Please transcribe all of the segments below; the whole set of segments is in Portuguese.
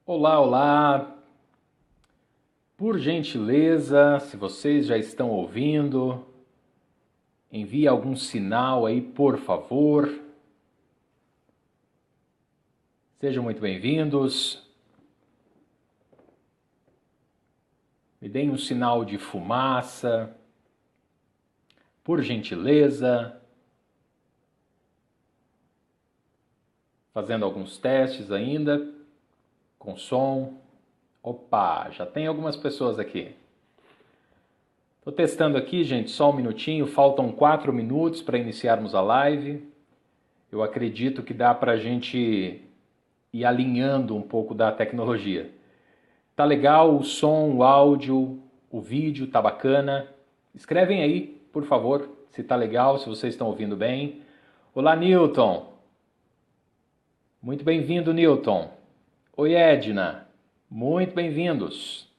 Olá, olá. Por gentileza, se vocês já estão ouvindo, envie algum sinal aí, por favor. Sejam muito bem-vindos. Me deem um sinal de fumaça, por gentileza. Fazendo alguns testes ainda, com som. Opa, já tem algumas pessoas aqui. Estou testando aqui, gente, só um minutinho, faltam 4 minutos para iniciarmos a live. Eu acredito que dá para a gente ir alinhando um pouco da tecnologia. Tá legal o som, o áudio, o vídeo, tá bacana? Escrevem aí, por favor, se tá legal, se vocês estão ouvindo bem. Olá, Newton. Muito bem-vindo, Newton. Oi, Edna. Muito bem-vindos.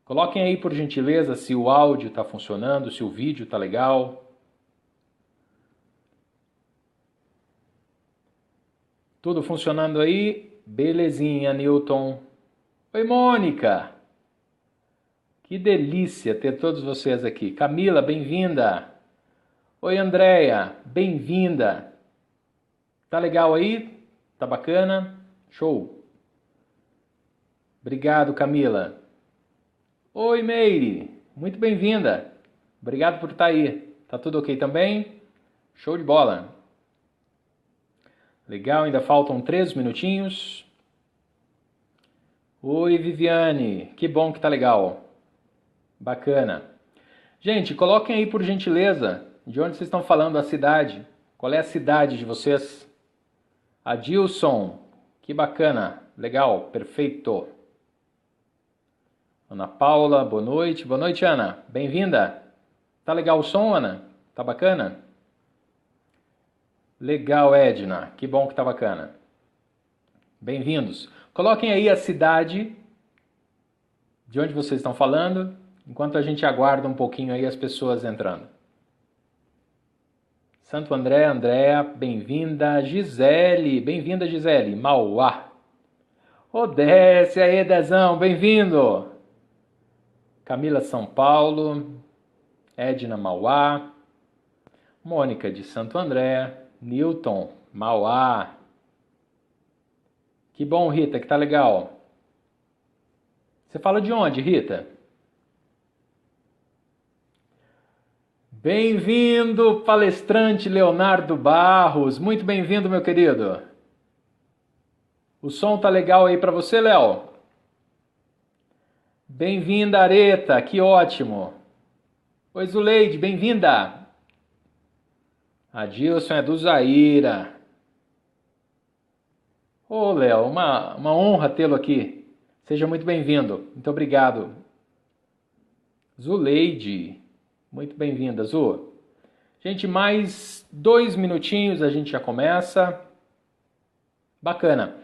Coloquem aí, por gentileza, se o áudio está funcionando, se o vídeo está legal. Tudo funcionando aí? Belezinha, Newton. Oi, Mônica. Que delícia ter todos vocês aqui. Camila, bem-vinda. Oi, Andréia, bem-vinda. Tá legal aí? Tá bacana? Show. Obrigado, Camila. Oi, Meire. Muito bem-vinda. Obrigado por estar aí. Tá tudo ok também? Show de bola. Legal, ainda faltam 3 minutinhos. Oi, Viviane. Que bom que tá legal. Bacana. Gente, coloquem aí por gentileza de onde vocês estão falando, a cidade. Qual é a cidade de vocês? Adilson. Que bacana. Legal, perfeito. Ana Paula, boa noite. Boa noite, Ana. Bem-vinda. Tá legal o som, Ana? Tá bacana? Legal, Edna. Que bom que tá bacana. Bem-vindos. Coloquem aí a cidade de onde vocês estão falando, enquanto a gente aguarda um pouquinho aí as pessoas entrando. Santo André, Andréa, bem-vinda. Gisele, bem-vinda, Gisele. Mauá. Desce aí, Dezão, bem-vindo. Camila, São Paulo. Edna, Mauá. Mônica, de Santo André. Newton, Mauá. Que bom, Rita, que tá legal. Você fala de onde, Rita? Bem-vindo, palestrante Leonardo Barros. Muito bem-vindo, meu querido. O som tá legal aí para você, Léo? Bem-vinda, Areta. Que ótimo. Oi, Zuleide, bem-vinda. Adilson é do Zaira. Ô, Léo, uma honra tê-lo aqui. Seja muito bem-vindo. Muito obrigado. Zuleide, muito bem-vinda, Zu. Gente, mais 2 minutinhos a gente já começa. Bacana.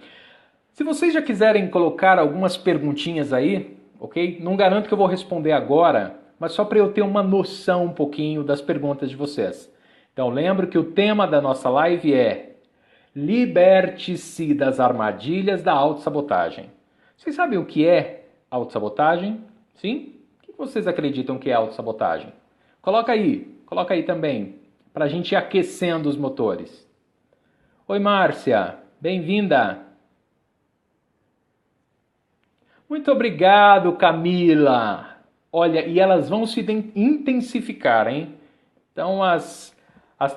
Se vocês já quiserem colocar algumas perguntinhas aí, ok? Não garanto que eu vou responder agora, mas só para eu ter uma noção um pouquinho das perguntas de vocês. Então, lembro que o tema da nossa live é liberte-se das armadilhas da autossabotagem. Vocês sabem o que é autossabotagem? Sim? O que vocês acreditam que é autossabotagem? Coloca aí também, para a gente ir aquecendo os motores. Oi, Márcia, bem-vinda. Muito obrigado, Camila. Olha, e elas vão se intensificar, hein? Então, as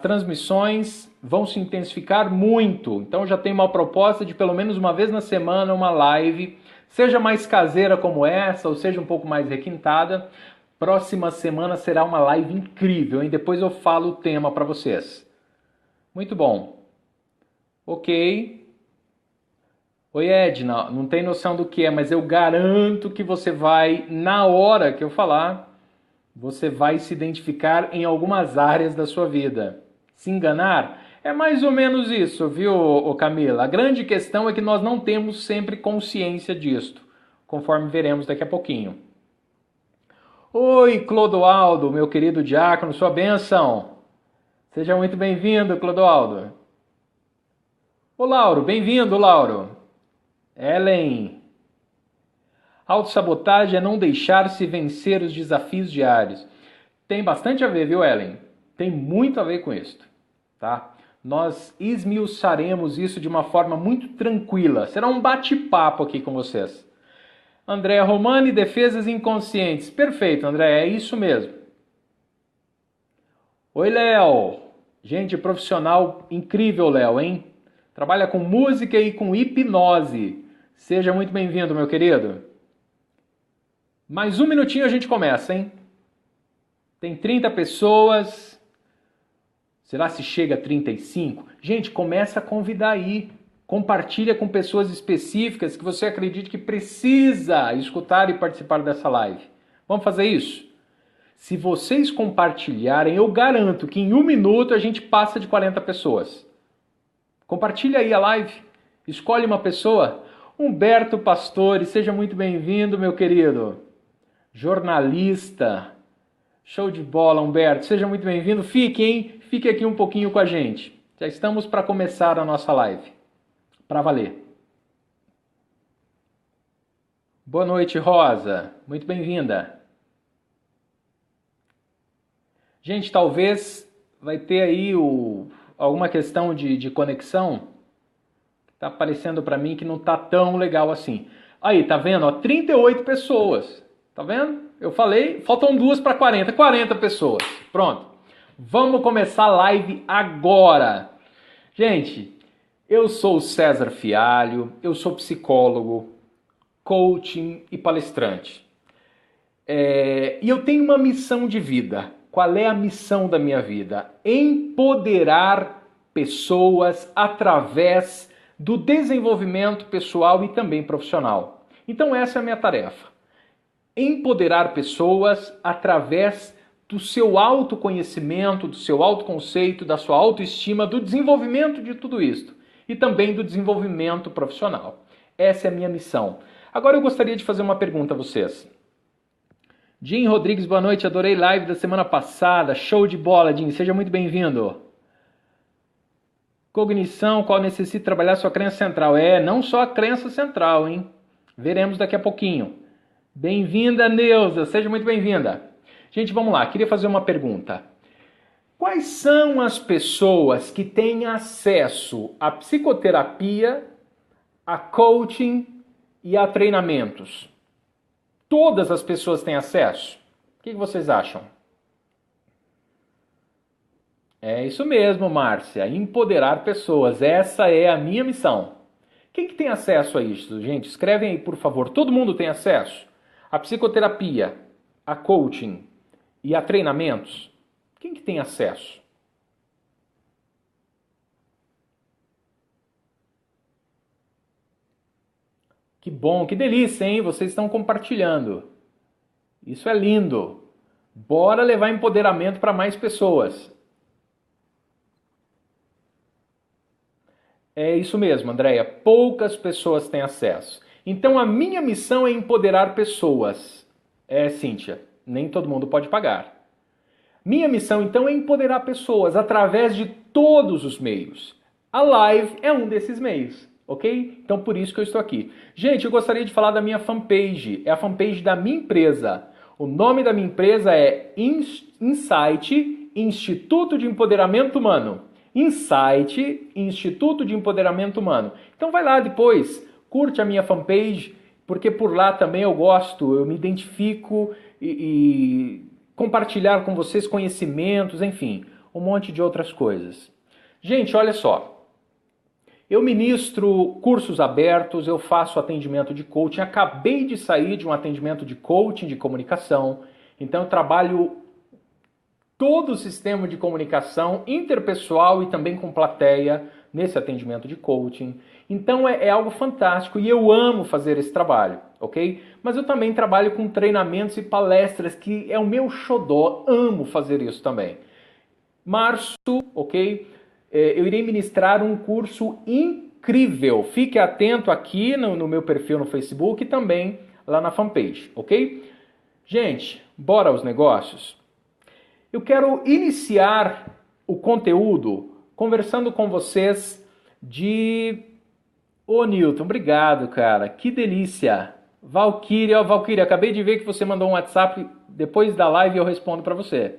transmissões vão se intensificar muito. Então, já tem uma proposta de pelo menos uma vez na semana uma live, seja mais caseira como essa, ou seja um pouco mais requintada. Próxima semana será uma live incrível, hein? Depois eu falo o tema para vocês. Muito bom. Ok. Oi, Edna, não tem noção do que é, mas eu garanto que você vai, na hora que eu falar, você vai se identificar em algumas áreas da sua vida. Se enganar? É mais ou menos isso, viu, Camila? A grande questão é que nós não temos sempre consciência disto, conforme veremos daqui a pouquinho. Oi, Clodoaldo, meu querido diácono, sua bênção. Seja muito bem-vindo, Clodoaldo. Ô, Lauro, bem-vindo, Lauro. Ellen. Autossabotagem é não deixar-se vencer os desafios diários. Tem bastante a ver, viu, Ellen? Tem muito a ver com isso, tá? Nós esmiuçaremos isso de uma forma muito tranquila. Será um bate-papo aqui com vocês. André Romani, defesas inconscientes. Perfeito, André, é isso mesmo. Oi, Léo. Gente, profissional incrível, Léo, hein? Trabalha com música e com hipnose. Seja muito bem-vindo, meu querido. Mais um minutinho a gente começa, hein? Tem 30 pessoas. Será se chega a 35? Gente, começa a convidar aí. Compartilha com pessoas específicas que você acredite que precisa escutar e participar dessa live. Vamos fazer isso? Se vocês compartilharem, eu garanto que em um minuto a gente passa de 40 pessoas. Compartilha aí a live. Escolhe uma pessoa. Humberto Pastore, seja muito bem-vindo, meu querido. Jornalista. Show de bola, Humberto. Seja muito bem-vindo. Fique, hein? Fique aqui um pouquinho com a gente. Já estamos para começar a nossa live. Para valer. Boa noite, Rosa. Muito bem-vinda. Gente, talvez vai ter aí alguma questão de conexão. Tá aparecendo para mim que não tá tão legal assim. Aí, tá vendo? Ó, 38 pessoas. Tá vendo? Eu falei, faltam 2 para 40. 40 pessoas. Pronto. Vamos começar a live agora. Gente, eu sou o César Fialho, eu sou psicólogo, coaching e palestrante. E eu tenho uma missão de vida. Qual é a missão da minha vida? Empoderar pessoas através do desenvolvimento pessoal e também profissional. Então essa é a minha tarefa. Empoderar pessoas através do seu autoconhecimento, do seu autoconceito, da sua autoestima, do desenvolvimento de tudo isso. E também do desenvolvimento profissional. Essa é a minha missão. Agora eu gostaria de fazer uma pergunta a vocês. Jim Rodrigues, boa noite, adorei live da semana passada, show de bola, Jim, seja muito bem-vindo. Cognição, qual necessita trabalhar sua crença central? Não só a crença central, hein? Veremos daqui a pouquinho. Bem-vinda, Neuza, seja muito bem-vinda. Gente, vamos lá, queria fazer uma pergunta. Quais são as pessoas que têm acesso à psicoterapia, a coaching e a treinamentos? Todas as pessoas têm acesso? O que vocês acham? É isso mesmo, Márcia. Empoderar pessoas. Essa é a minha missão. Quem que tem acesso a isso, gente? Escrevem aí, por favor. Todo mundo tem acesso? A psicoterapia, a coaching e a treinamentos? Quem que tem acesso? Que bom, que delícia, hein? Vocês estão compartilhando. Isso é lindo. Bora levar empoderamento para mais pessoas. É isso mesmo, Andréia. Poucas pessoas têm acesso. Então a minha missão é empoderar pessoas. Cíntia, nem todo mundo pode pagar. Minha missão então é empoderar pessoas através de todos os meios. A live é um desses meios. Ok? Então por isso que eu estou aqui. Gente, eu gostaria de falar da minha fanpage. É a fanpage da minha empresa. O nome da minha empresa é Insight, Instituto de Empoderamento Humano. Insight, Instituto de Empoderamento Humano. Então vai lá depois, curte a minha fanpage, porque por lá também eu gosto, eu me identifico e compartilhar com vocês conhecimentos, enfim, um monte de outras coisas. Gente, olha só. Eu ministro cursos abertos, eu faço atendimento de coaching, acabei de sair de um atendimento de coaching de comunicação, então eu trabalho todo o sistema de comunicação interpessoal e também com plateia nesse atendimento de coaching. Então é algo fantástico e eu amo fazer esse trabalho, ok? Mas eu também trabalho com treinamentos e palestras, que é o meu xodó, amo fazer isso também. Março, ok? Eu irei ministrar um curso incrível. Fique atento aqui no meu perfil no Facebook e também lá na fanpage, ok? Gente, bora aos negócios? Eu quero iniciar o conteúdo conversando com vocês de Ô Newton, obrigado, cara. Que delícia. Valkyria, ó, Valkyria, acabei de ver que você mandou um WhatsApp depois da live e eu respondo para você.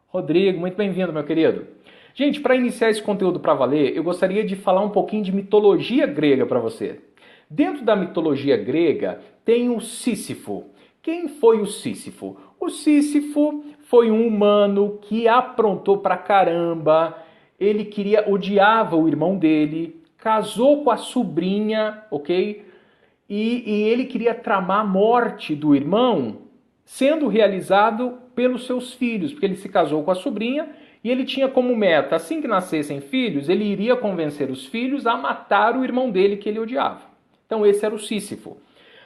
Rodrigo, muito bem-vindo, meu querido. Gente, para iniciar esse conteúdo para valer, eu gostaria de falar um pouquinho de mitologia grega para você. Dentro da mitologia grega tem o Sísifo. Quem foi o Sísifo? O Sísifo foi um humano que aprontou pra caramba. Ele odiava o irmão dele, casou com a sobrinha, ok? E ele queria tramar a morte do irmão, sendo realizado pelos seus filhos, porque ele se casou com a sobrinha e ele tinha como meta, assim que nascessem filhos, ele iria convencer os filhos a matar o irmão dele que ele odiava. Então esse era o Sísifo.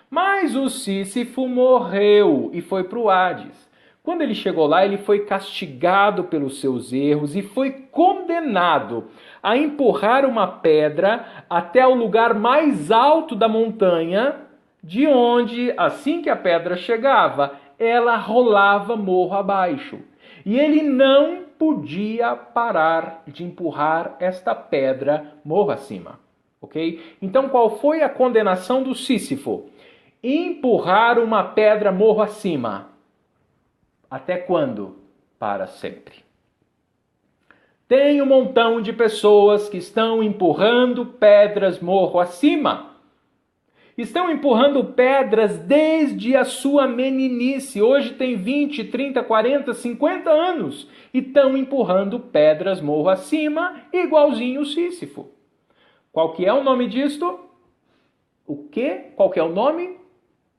Mas o Sísifo morreu e foi para o Hades. Quando ele chegou lá, ele foi castigado pelos seus erros e foi condenado a empurrar uma pedra até o lugar mais alto da montanha, de onde, assim que a pedra chegava, ela rolava morro abaixo. E ele não podia parar de empurrar esta pedra morro acima. Ok? Então, qual foi a condenação do Sísifo? Empurrar uma pedra morro acima. Até quando? Para sempre. Tem um montão de pessoas que estão empurrando pedras morro acima. Estão empurrando pedras desde a sua meninice. Hoje tem 20, 30, 40, 50 anos. E estão empurrando pedras morro acima, igualzinho o Sísifo. Qual que é o nome disto? O quê? Qual que é o nome?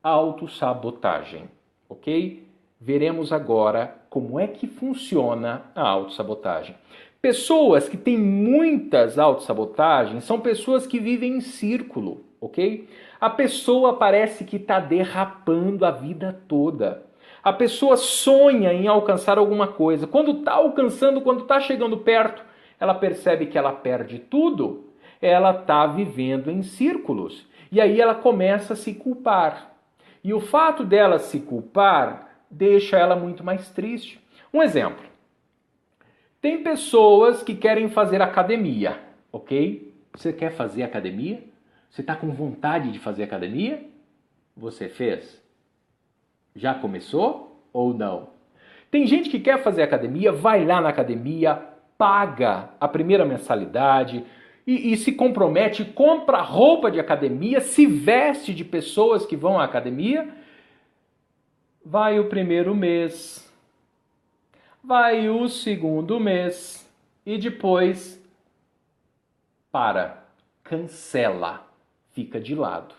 Autossabotagem. Ok? Veremos agora como é que funciona a autossabotagem. Pessoas que têm muitas autossabotagens são pessoas que vivem em círculo, ok? A pessoa parece que está derrapando a vida toda. A pessoa sonha em alcançar alguma coisa. Quando está alcançando, quando está chegando perto, ela percebe que ela perde tudo. Ela está vivendo em círculos. E aí ela começa a se culpar. E o fato dela se culpar deixa ela muito mais triste. Um exemplo. Tem pessoas que querem fazer academia, ok? Você quer fazer academia? Você está com vontade de fazer academia? Você fez? Já começou ou não? Tem gente que quer fazer academia, vai lá na academia, paga a primeira mensalidade e se compromete, compra roupa de academia, se veste de pessoas que vão à academia. Vai o primeiro mês, vai o segundo mês e depois cancela, fica de lado.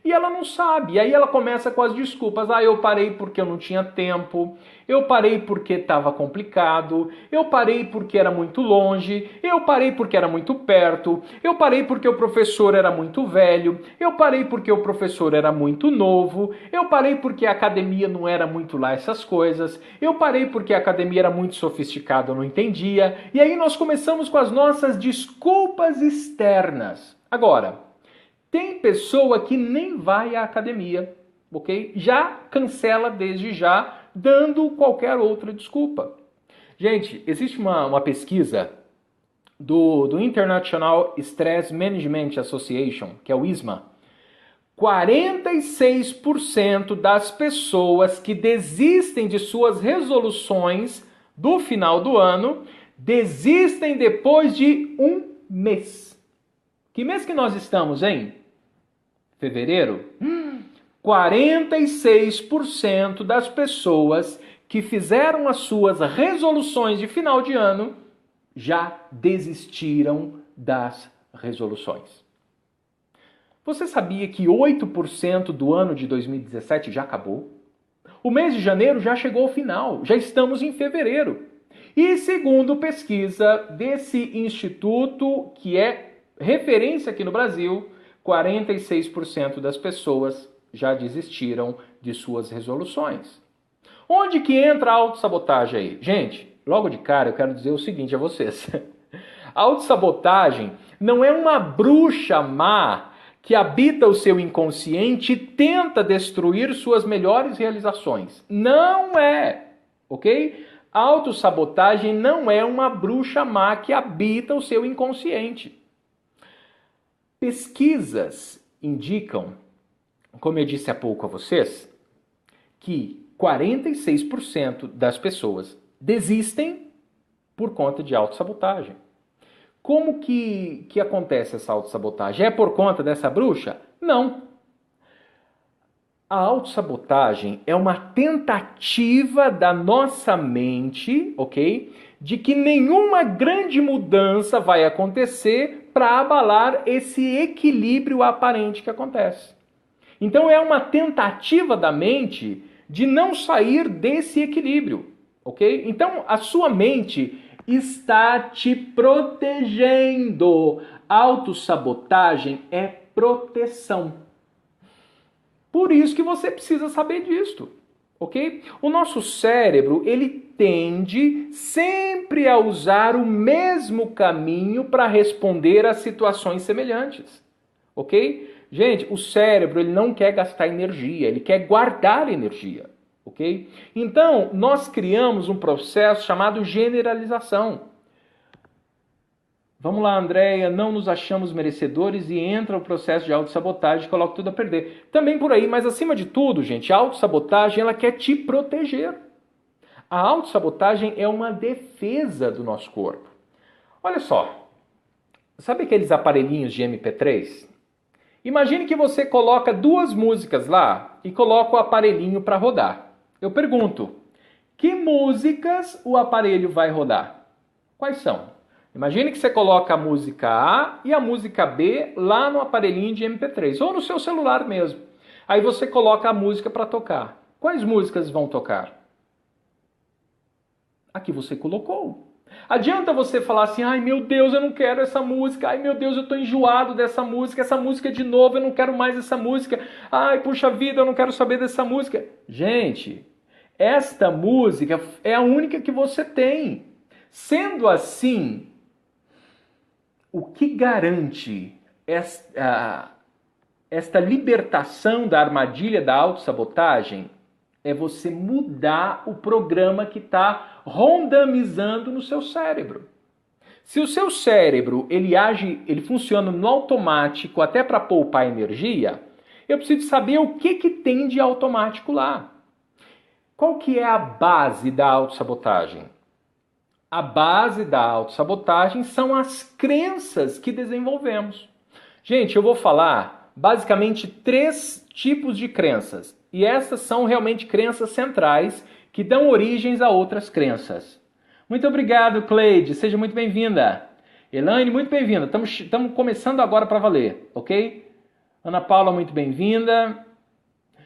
E ela não sabe, e aí ela começa com as desculpas. Eu parei porque eu não tinha tempo, eu parei porque estava complicado, eu parei porque era muito longe, eu parei porque era muito perto, eu parei porque o professor era muito velho, eu parei porque o professor era muito novo, eu parei porque a academia não era muito lá essas coisas, eu parei porque a academia era muito sofisticada, eu não entendia, e aí nós começamos com as nossas desculpas externas. Agora, tem pessoa que nem vai à academia, ok? Já cancela desde já, dando qualquer outra desculpa. Gente, existe uma pesquisa do International Stress Management Association, que é o ISMA. 46% das pessoas que desistem de suas resoluções do final do ano desistem depois de um mês. Que mês que nós estamos, hein? Fevereiro? 46% das pessoas que fizeram as suas resoluções de final de ano já desistiram das resoluções. Você sabia que 8% do ano de 2017 já acabou? O mês de janeiro já chegou ao final, já estamos em fevereiro. E segundo pesquisa desse instituto, que é referência aqui no Brasil, 46% das pessoas já desistiram de suas resoluções. Onde que entra a autossabotagem aí? Gente, logo de cara eu quero dizer o seguinte a vocês. A autossabotagem não é uma bruxa má que habita o seu inconsciente e tenta destruir suas melhores realizações. Não é, ok? A autossabotagem não é uma bruxa má que habita o seu inconsciente. Pesquisas indicam, como eu disse há pouco a vocês, que 46% das pessoas desistem por conta de autossabotagem. Como que acontece essa autossabotagem? É por conta dessa bruxa? Não. A autossabotagem é uma tentativa da nossa mente, ok? De que nenhuma grande mudança vai acontecer para abalar esse equilíbrio aparente que acontece. Então é uma tentativa da mente de não sair desse equilíbrio, ok? Então a sua mente está te protegendo. Autossabotagem é proteção. Por isso que você precisa saber disto, ok? O nosso cérebro, ele tende sempre a usar o mesmo caminho para responder a situações semelhantes, ok? Gente, o cérebro, ele não quer gastar energia, ele quer guardar energia, ok? Então, nós criamos um processo chamado generalização. Vamos lá, Andréia, não nos achamos merecedores e entra o processo de autossabotagem e coloca tudo a perder. Também por aí, mas acima de tudo, gente, a autossabotagem, ela quer te proteger. A autossabotagem é uma defesa do nosso corpo. Olha só, sabe aqueles aparelhinhos de MP3? Imagine que você coloca 2 músicas lá e coloca o aparelhinho para rodar. Eu pergunto, que músicas o aparelho vai rodar? Quais são? Imagine que você coloca a música A e a música B lá no aparelhinho de MP3, ou no seu celular mesmo. Aí você coloca a música para tocar. Quais músicas vão tocar? A que você colocou. Adianta você falar assim, ai meu Deus, eu não quero essa música, ai meu Deus, eu estou enjoado dessa música, essa música de novo, eu não quero mais essa música, ai puxa vida, eu não quero saber dessa música. Gente, esta música é a única que você tem. Sendo assim, o que garante esta libertação da armadilha da autossabotagem é você mudar o programa que está randomizando no seu cérebro. Se o seu cérebro ele funciona no automático até para poupar energia, eu preciso saber o que tem de automático lá. Qual que é a base da autossabotagem? A base da autossabotagem são as crenças que desenvolvemos. Gente, eu vou falar basicamente 3 tipos de crenças. E essas são realmente crenças centrais que dão origens a outras crenças. Muito obrigado, Cleide. Seja muito bem-vinda. Elaine, muito bem-vinda. Estamos começando agora para valer, ok? Ana Paula, muito bem-vinda.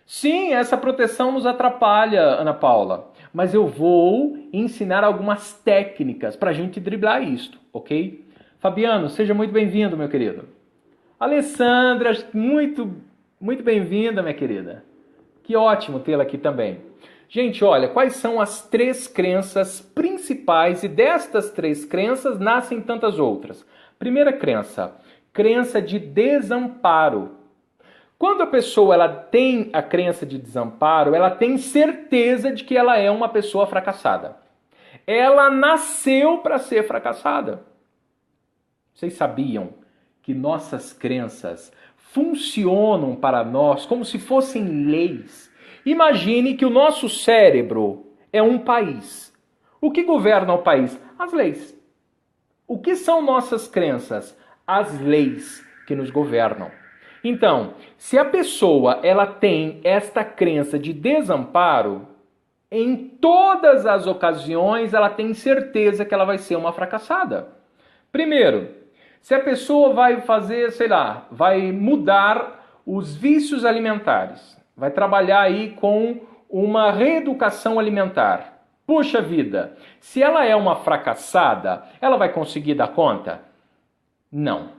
Sim, essa proteção nos atrapalha, Ana Paula. Mas eu vou ensinar algumas técnicas para a gente driblar isto, ok? Fabiano, seja muito bem-vindo, meu querido. Alessandra, muito bem-vinda, minha querida. Que ótimo tê-la aqui também. Gente, olha, quais são as 3 crenças principais? E destas 3 crenças nascem tantas outras. Primeira crença, crença de desamparo. Quando a pessoa ela tem a crença de desamparo, ela tem certeza de que ela é uma pessoa fracassada. Ela nasceu para ser fracassada. Vocês sabiam que nossas crenças funcionam para nós como se fossem leis? Imagine que o nosso cérebro é um país. O que governa o país? As leis. O que são nossas crenças? As leis que nos governam. Então, se a pessoa ela tem esta crença de desamparo, em todas as ocasiões ela tem certeza que ela vai ser uma fracassada. Primeiro, se a pessoa vai fazer, sei lá, vai mudar os vícios alimentares, vai trabalhar aí com uma reeducação alimentar. Puxa vida, se ela é uma fracassada, ela vai conseguir dar conta? Não.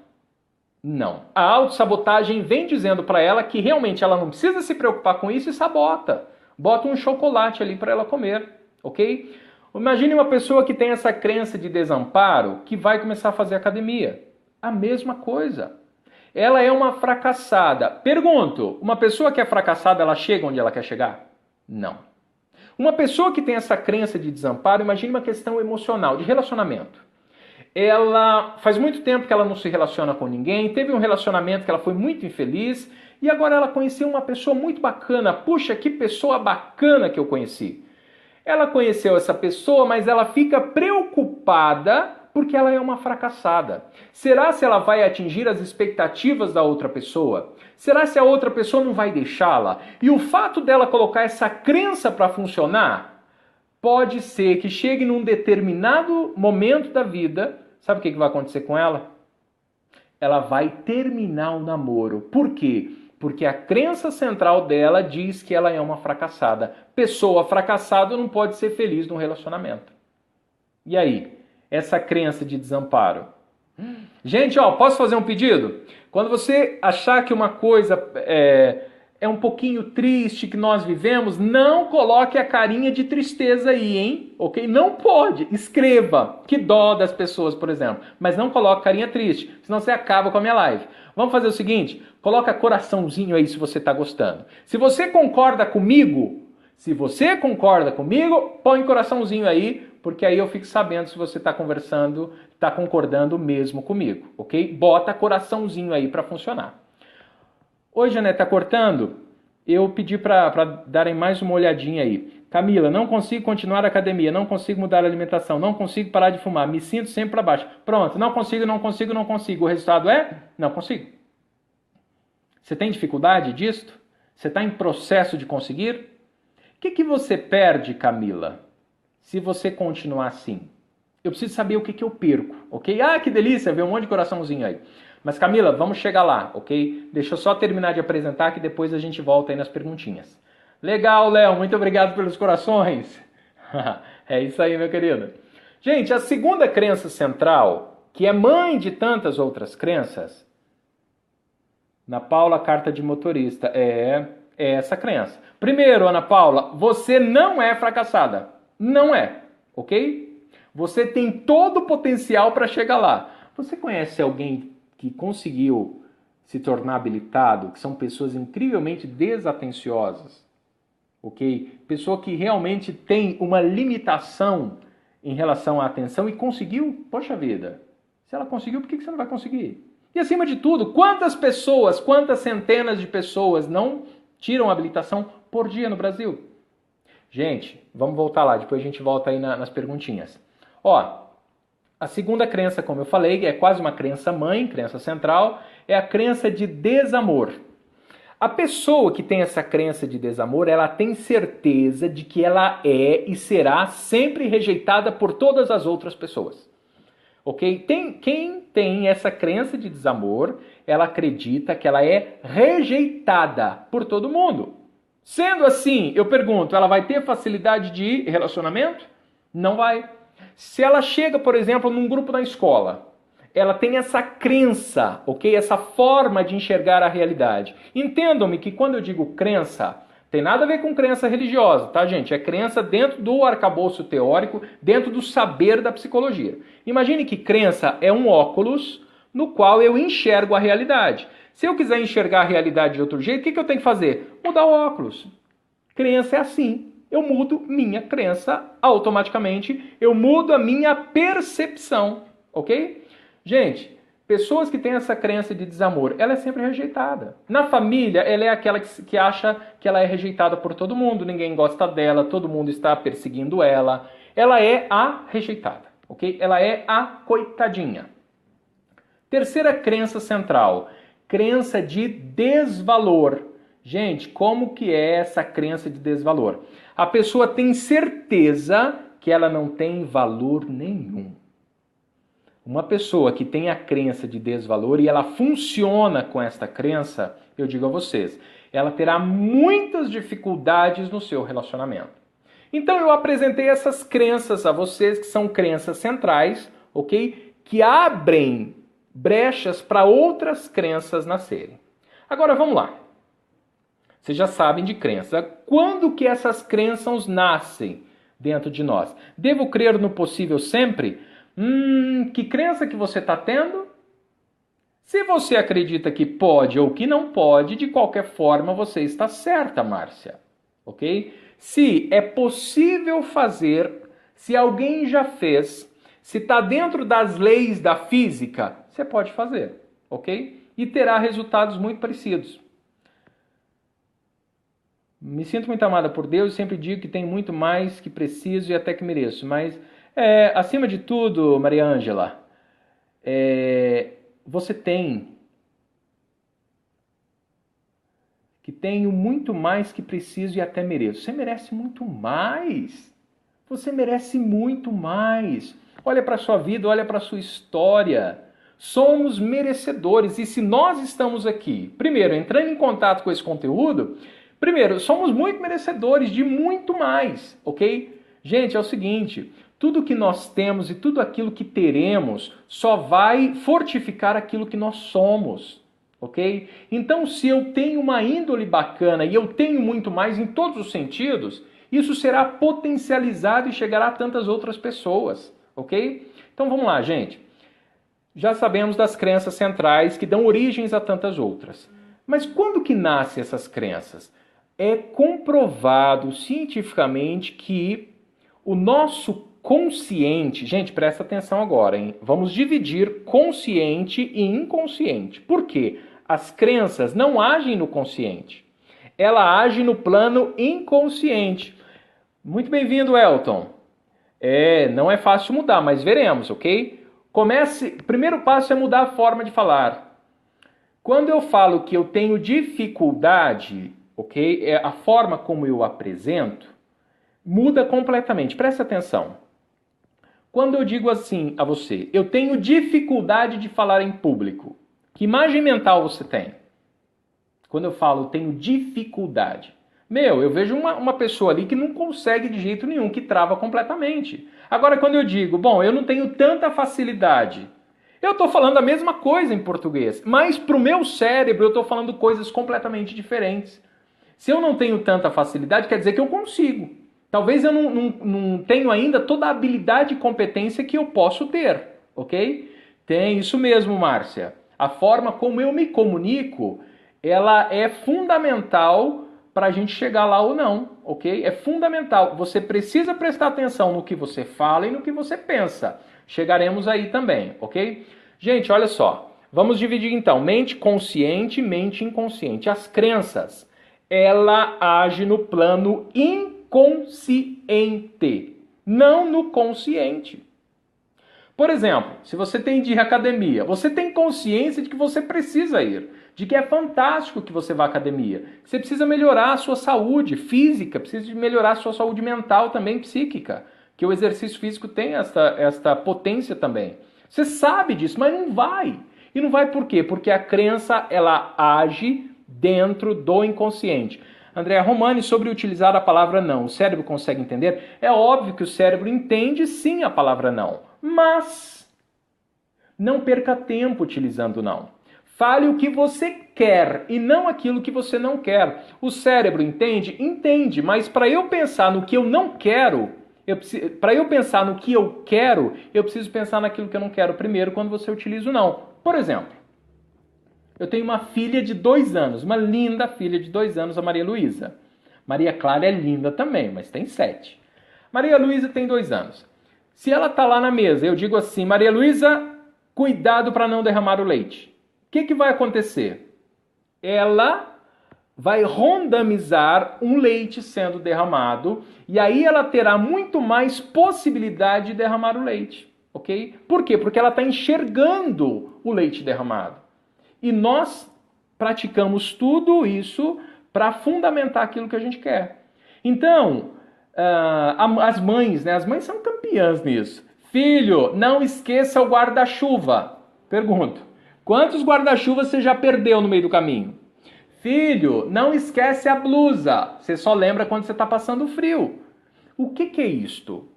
Não. A autossabotagem vem dizendo para ela que realmente ela não precisa se preocupar com isso e sabota. Bota um chocolate ali para ela comer, ok? Imagine uma pessoa que tem essa crença de desamparo que vai começar a fazer academia. A mesma coisa. Ela é uma fracassada. Pergunto, uma pessoa que é fracassada, ela chega onde ela quer chegar? Não. Uma pessoa que tem essa crença de desamparo, imagine uma questão emocional, de relacionamento. ela faz muito tempo que ela não se relaciona com ninguém, teve um relacionamento que ela foi muito infeliz e agora ela conheceu uma pessoa muito bacana. Puxa, que pessoa bacana que eu conheci. Ela conheceu essa pessoa, mas ela fica preocupada porque ela é uma fracassada. Será se ela vai atingir as expectativas da outra pessoa? Será se a outra pessoa não vai deixá-la? E o fato dela colocar essa crença para funcionar, pode ser que chegue num determinado momento da vida, sabe o que vai acontecer com ela? Ela vai terminar o namoro. Por quê? Porque a crença central dela diz que ela é uma fracassada. Pessoa fracassada não pode ser feliz num relacionamento. E aí? Essa crença de desamparo. Gente, ó, posso fazer um pedido? Quando você achar que uma coisa é um pouquinho triste que nós vivemos, não coloque a carinha de tristeza aí, hein? Ok? Não pode. Escreva. Que dó das pessoas, por exemplo. Mas não coloque carinha triste, senão você acaba com a minha live. Vamos fazer o seguinte, coloca coraçãozinho aí se você está gostando. Se você concorda comigo, põe coraçãozinho aí, porque aí eu fico sabendo se você está conversando, está concordando mesmo comigo, ok? Bota coraçãozinho aí para funcionar. Oi, Janete, tá cortando? Eu pedi para darem mais uma olhadinha aí. Camila, não consigo continuar a academia, não consigo mudar a alimentação, não consigo parar de fumar, me sinto sempre para baixo. Pronto, não consigo. O resultado é? Não consigo. Você tem dificuldade disto? Você está em processo de conseguir? O que você perde, Camila, se você continuar assim? Eu preciso saber o que eu perco, ok? Ah, que delícia, ver um monte de coraçãozinho aí. Mas Camila, vamos chegar lá, ok? Deixa eu só terminar de apresentar que depois a gente volta aí nas perguntinhas. Legal, Léo, muito obrigado pelos corações. É isso aí, meu querido. Gente, a segunda crença central, que é mãe de tantas outras crenças, Ana Paula, carta de motorista, é essa crença. Primeiro, Ana Paula, você não é fracassada. Não é, ok? Você tem todo o potencial para chegar lá. Você conhece alguém que conseguiu se tornar habilitado, que são pessoas incrivelmente desatenciosas, ok? Pessoa que realmente tem uma limitação em relação à atenção e conseguiu? Poxa vida, se ela conseguiu, por que você não vai conseguir? E acima de tudo, quantas centenas de pessoas não tiram habilitação por dia no Brasil? Gente, vamos voltar lá, depois a gente volta aí nas perguntinhas. Ó, a segunda crença, como eu falei, é quase uma crença mãe, crença central, é a crença de desamor. A pessoa que tem essa crença de desamor, ela tem certeza de que ela é e será sempre rejeitada por todas as outras pessoas. Ok? Quem tem essa crença de desamor, ela acredita que ela é rejeitada por todo mundo. Sendo assim, eu pergunto, ela vai ter facilidade de relacionamento? Não vai. Se ela chega, por exemplo, num grupo na escola, ela tem essa crença, ok? Essa forma de enxergar a realidade. Entendam-me que quando eu digo crença, tem nada a ver com crença religiosa, tá, gente? É crença dentro do arcabouço teórico, dentro do saber da psicologia. Imagine que crença é um óculos no qual eu enxergo a realidade. Se eu quiser enxergar a realidade de outro jeito, o que eu tenho que fazer? Mudar o óculos. Crença é assim. Eu mudo minha crença automaticamente, eu mudo a minha percepção, ok? Gente, pessoas que têm essa crença de desamor, ela é sempre rejeitada. Na família, ela é aquela que acha que ela é rejeitada por todo mundo, ninguém gosta dela, todo mundo está perseguindo ela. Ela é a rejeitada, ok? Ela é a coitadinha. Terceira crença central, crença de desvalor. Gente, como que é essa crença de desvalor? A pessoa tem certeza que ela não tem valor nenhum. Uma pessoa que tem a crença de desvalor e ela funciona com esta crença, eu digo a vocês, ela terá muitas dificuldades no seu relacionamento. Então eu apresentei essas crenças a vocês, que são crenças centrais, ok? Que abrem brechas para outras crenças nascerem. Agora vamos lá. Vocês já sabem de crença. Quando que essas crenças nascem dentro de nós? Devo crer no possível sempre? Que crença que você está tendo? Se você acredita que pode ou que não pode, de qualquer forma você está certa, Márcia. Ok? Se é possível fazer, se alguém já fez, Se está dentro das leis da física, você pode fazer, ok? E terá resultados muito parecidos. Me sinto muito amada por Deus e sempre digo que tem muito mais que preciso e até que mereço. Mas, acima de tudo, Maria Ângela, você tem que tenho muito mais que preciso e até mereço. Você merece muito mais. Você merece muito mais. Olha para a sua vida, olha para a sua história. Somos merecedores. E se nós estamos aqui, primeiro, entrando em contato com esse conteúdo, primeiro, somos muito merecedores de muito mais, ok? Gente, é o seguinte, tudo que nós temos e tudo aquilo que teremos só vai fortificar aquilo que nós somos, ok? Então, se eu tenho uma índole bacana e eu tenho muito mais em todos os sentidos, isso será potencializado e chegará a tantas outras pessoas, ok? Então vamos lá, gente. Já sabemos das crenças centrais que dão origens a tantas outras. Mas quando que nascem essas crenças? É comprovado cientificamente que o nosso consciente... Gente, presta atenção agora, hein? Vamos dividir consciente e inconsciente. Por quê? As crenças não agem no consciente. Ela age no plano inconsciente. Muito bem-vindo, Elton. Não é fácil mudar, mas veremos, ok? Primeiro passo é mudar a forma de falar. Quando eu falo que eu tenho dificuldade, ok? A forma como eu apresento muda completamente. Presta atenção. Quando eu digo assim a você, eu tenho dificuldade de falar em público, que imagem mental você tem? Quando eu falo tenho dificuldade, eu vejo uma pessoa ali que não consegue de jeito nenhum, que trava completamente. Agora, quando eu digo, eu não tenho tanta facilidade, eu estou falando a mesma coisa em português, mas para o meu cérebro eu estou falando coisas completamente diferentes. Se eu não tenho tanta facilidade, quer dizer que eu consigo. Talvez eu não tenho ainda toda a habilidade e competência que eu posso ter, ok? Tem isso mesmo, Márcia. A forma como eu me comunico, ela é fundamental para a gente chegar lá ou não, ok? É fundamental. Você precisa prestar atenção no que você fala e no que você pensa. Chegaremos aí também, ok? Gente, olha só. Vamos dividir então mente consciente e mente inconsciente. As crenças, ela age no plano inconsciente, não no consciente. Por exemplo, se você tem de ir à academia, você tem consciência de que você precisa ir, de que é fantástico que você vá à academia. Você precisa melhorar a sua saúde física, precisa melhorar a sua saúde mental também, psíquica, que o exercício físico tem esta potência também. Você sabe disso, mas não vai. E não vai por quê? Porque a crença, ela age dentro do inconsciente. Andréa Romani, sobre utilizar a palavra não, o cérebro consegue entender? É óbvio que o cérebro entende sim a palavra não, mas não perca tempo utilizando não. Fale o que você quer e não aquilo que você não quer. O cérebro entende? Entende, mas para eu pensar no que eu não quero, para eu pensar no que eu quero, eu preciso pensar naquilo que eu não quero primeiro quando você utiliza o não. Por exemplo, eu tenho uma filha de 2 anos, uma linda filha de 2 anos, a Maria Luísa. Maria Clara é linda também, mas tem 7. Maria Luísa tem 2 anos. Se ela está lá na mesa, eu digo assim, Maria Luísa, cuidado para não derramar o leite. O que vai acontecer? Ela vai rondamizar um leite sendo derramado e aí ela terá muito mais possibilidade de derramar o leite, ok? Por quê? Porque ela está enxergando o leite derramado. E nós praticamos tudo isso para fundamentar aquilo que a gente quer. Então, as mães, né? As mães são campeãs nisso. Filho, não esqueça o guarda-chuva. Pergunto, quantos guarda-chuvas você já perdeu no meio do caminho? Filho, não esquece a blusa. Você só lembra quando você está passando frio. O que é isto?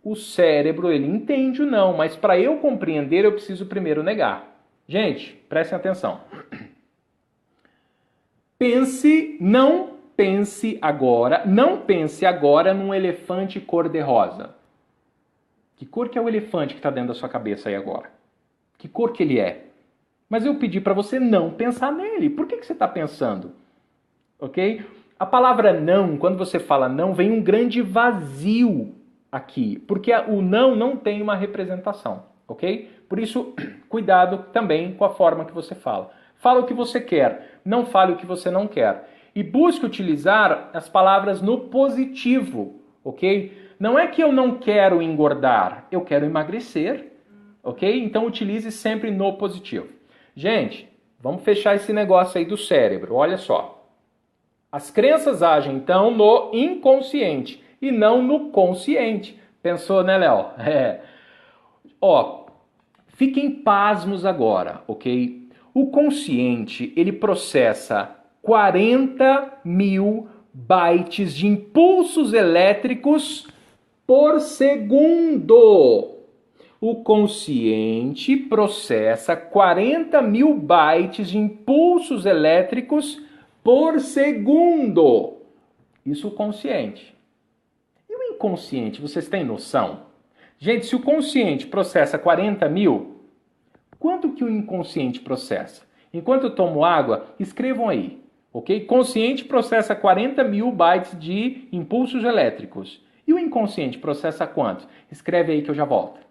O cérebro, ele entende o não, mas para eu compreender, eu preciso primeiro negar. Gente, prestem atenção. Não pense agora num elefante cor-de-rosa. Que cor que é o elefante que está dentro da sua cabeça aí agora? Que cor que ele é? Mas eu pedi para você não pensar nele. Por que você está pensando? Ok? A palavra não, quando você fala não, vem um grande vazio. aqui, porque o não tem uma representação, ok? Por isso, cuidado também com a forma que você fala. Fala o que você quer, não fale o que você não quer. E busque utilizar as palavras no positivo, ok? Não é que eu não quero engordar, eu quero emagrecer, ok? Então utilize sempre no positivo. Gente, vamos fechar esse negócio aí do cérebro, olha só. As crenças agem, então, no inconsciente e não no consciente. Pensou, né, Léo? É. Ó, fiquem pasmos agora, ok? O consciente, ele processa 40.000 bytes de impulsos elétricos por segundo. O consciente processa 40.000 bytes de impulsos elétricos por segundo. Isso o consciente. E o inconsciente, vocês têm noção? Gente, se o consciente processa 40.000, quanto que o inconsciente processa? Enquanto eu tomo água, escrevam aí, ok? Consciente processa 40.000 bytes de impulsos elétricos. E o inconsciente processa quanto? Escreve aí que eu já volto.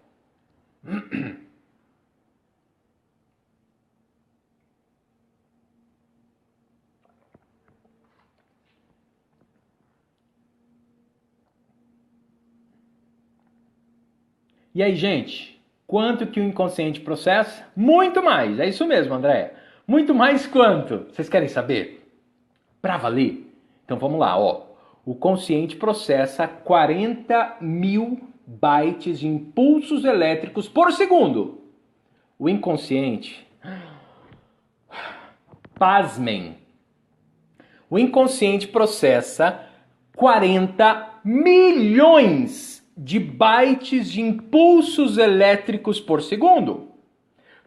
E aí, gente, quanto que o inconsciente processa? Muito mais, é isso mesmo, André. Muito mais quanto? Vocês querem saber? Pra valer? Então vamos lá, ó. O consciente processa 40.000 bytes de impulsos elétricos por segundo. O inconsciente, pasmem, o inconsciente processa 40 milhões de bytes de impulsos elétricos por segundo.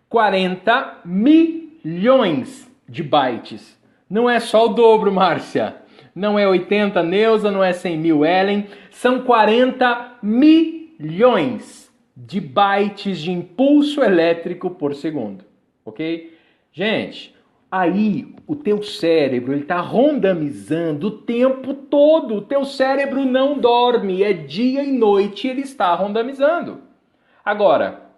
40 milhões de bytes. Não é só o dobro, Márcia. Não é 80, Neuza, não é 100 mil, Ellen. São 40 milhões de bytes de impulso elétrico por segundo. Ok? Gente, aí o teu cérebro ele está rondamizando o tempo todo. O teu cérebro não dorme. É dia e noite ele está rondamizando. Agora,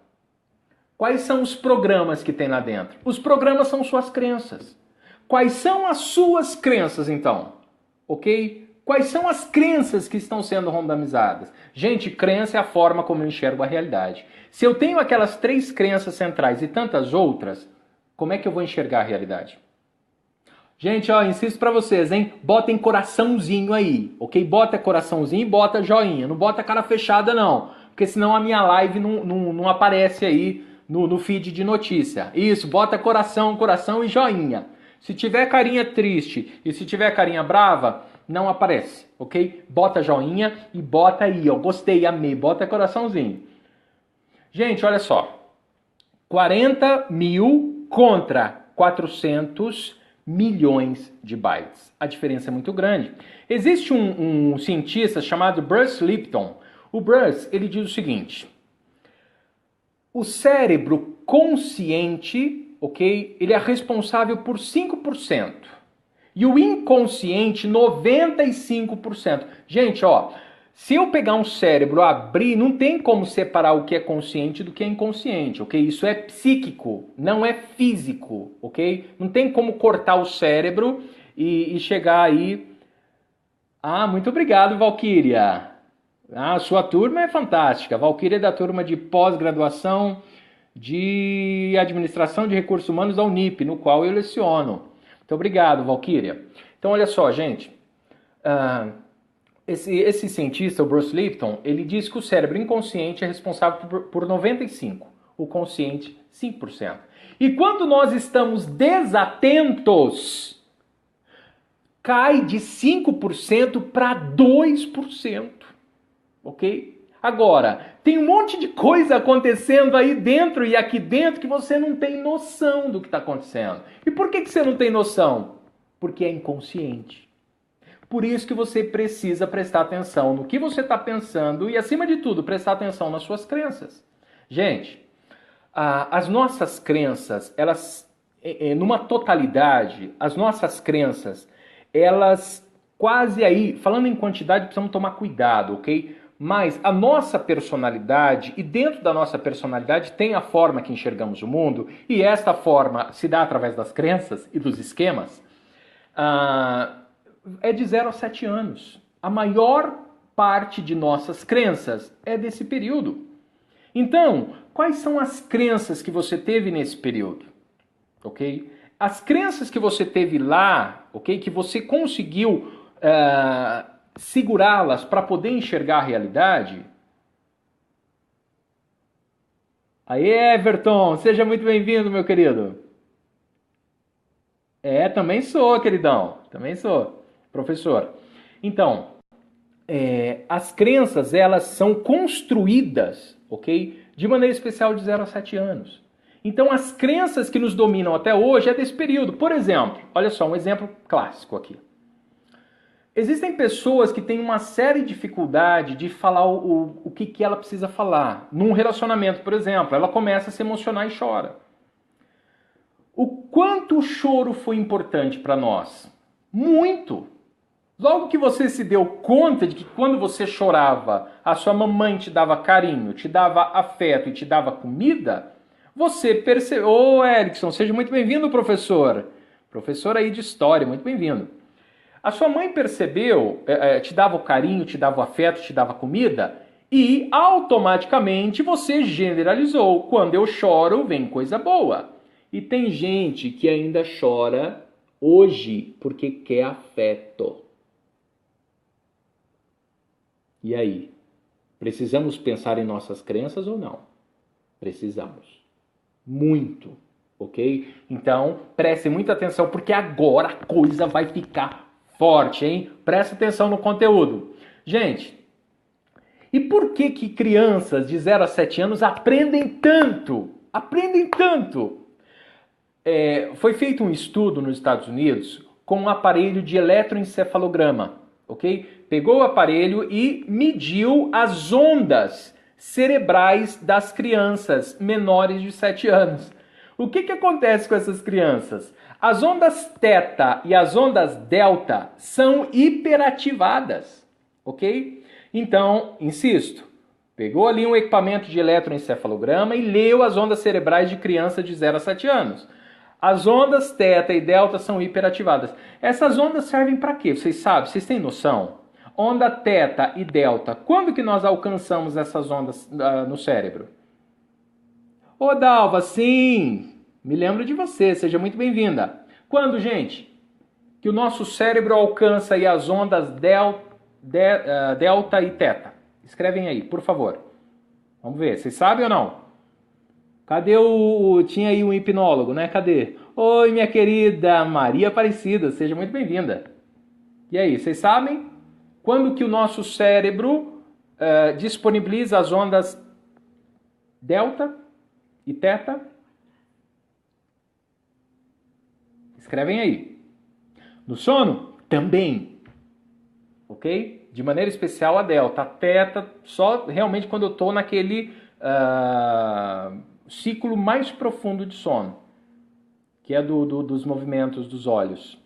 quais são os programas que tem lá dentro? Os programas são suas crenças. Quais são as suas crenças, então? Ok? Quais são as crenças que estão sendo rondamizadas? Gente, crença é a forma como eu enxergo a realidade. Se eu tenho aquelas 3 crenças centrais e tantas outras, como é que eu vou enxergar a realidade? Gente, ó, insisto pra vocês, hein? Botem coraçãozinho aí, ok? Bota coraçãozinho e bota joinha. Não bota cara fechada, não. Porque senão a minha live não aparece aí no feed de notícia. Isso, bota coração, coração e joinha. Se tiver carinha triste e se tiver carinha brava, não aparece, ok? Bota joinha e bota aí, ó. Gostei, amei. Bota coraçãozinho. Gente, olha só. 40.000 contra 400 milhões de bytes. A diferença é muito grande. Existe um cientista chamado Bruce Lipton. O Bruce, ele diz o seguinte: o cérebro consciente, ok? Ele é responsável por 5%. E o inconsciente, 95%. Gente, ó, se eu pegar um cérebro, abrir, não tem como separar o que é consciente do que é inconsciente, ok? Isso é psíquico, não é físico, ok? Não tem como cortar o cérebro e chegar aí... Ah, muito obrigado, Valquíria. Ah, sua turma é fantástica. Valquíria é da turma de pós-graduação de Administração de Recursos Humanos da Unip, no qual eu leciono. Muito obrigado, Valquíria. Então, olha só, gente. Esse cientista, o Bruce Lipton, ele diz que o cérebro inconsciente é responsável por 95%, o consciente 5%. E quando nós estamos desatentos, cai de 5% para 2%, ok? Agora, tem um monte de coisa acontecendo aí dentro e aqui dentro que você não tem noção do que está acontecendo. E por que você não tem noção? Porque é inconsciente. Por isso que você precisa prestar atenção no que você está pensando e, acima de tudo, prestar atenção nas suas crenças. Gente, as nossas crenças, elas, numa totalidade, as nossas crenças, elas quase aí, falando em quantidade, precisamos tomar cuidado, ok? Mas a nossa personalidade, e dentro da nossa personalidade tem a forma que enxergamos o mundo, e esta forma se dá através das crenças e dos esquemas, é de 0 a 7 anos. A maior parte de nossas crenças é desse período. Então, quais são as crenças que você teve nesse período? Ok? As crenças que você teve lá, ok? Que você conseguiu segurá-las para poder enxergar a realidade. Aí, Everton, seja muito bem-vindo, meu querido. Também sou, queridão. Também sou, professor. Então, as crenças, elas são construídas, ok? De maneira especial de 0 a 7 anos. Então, as crenças que nos dominam até hoje é desse período. Por exemplo, olha só, um exemplo clássico aqui. Existem pessoas que têm uma séria dificuldade de falar o que ela precisa falar. Num relacionamento, por exemplo, ela começa a se emocionar e chora. O quanto o choro foi importante para nós? Muito! Logo que você se deu conta de que quando você chorava, a sua mamãe te dava carinho, te dava afeto e te dava comida, você percebeu... Ô, Erickson, seja muito bem-vindo, professor. Professor aí de história, muito bem-vindo. A sua mãe percebeu, te dava o carinho, te dava o afeto, te dava comida, e automaticamente você generalizou. Quando eu choro, vem coisa boa. E tem gente que ainda chora hoje porque quer afeto. E aí? Precisamos pensar em nossas crenças ou não? Precisamos. Muito. Ok? Então, preste muita atenção, porque agora a coisa vai ficar forte, hein? Presta atenção no conteúdo. Gente, e por que crianças de 0 a 7 anos aprendem tanto? Aprendem tanto? Foi feito um estudo nos Estados Unidos com um aparelho de eletroencefalograma, ok? Pegou o aparelho e mediu as ondas cerebrais das crianças menores de 7 anos. O que acontece com essas crianças? As ondas θ e as ondas delta são hiperativadas, ok? Então, insisto, pegou ali um equipamento de eletroencefalograma e leu as ondas cerebrais de criança de 0 a 7 anos. As ondas θ e delta são hiperativadas. Essas ondas servem para quê? Vocês sabem? Vocês têm noção? Onda θ e delta, quando que nós alcançamos essas ondas no cérebro? Ô Dalva, sim! Me lembro de você, seja muito bem-vinda. Quando, gente? Que o nosso cérebro alcança aí as ondas delta e θ? Escrevem aí, por favor. Vamos ver, vocês sabem ou não? Cadê Tinha aí um hipnólogo, né? Cadê? Oi, minha querida Maria Aparecida, seja muito bem-vinda. E aí, vocês sabem? Quando que o nosso cérebro disponibiliza as ondas delta e θ? Escrevem aí. No sono? Também. Ok? De maneira especial a delta. A θ só realmente quando eu estou naquele ciclo mais profundo de sono, que é dos movimentos dos olhos.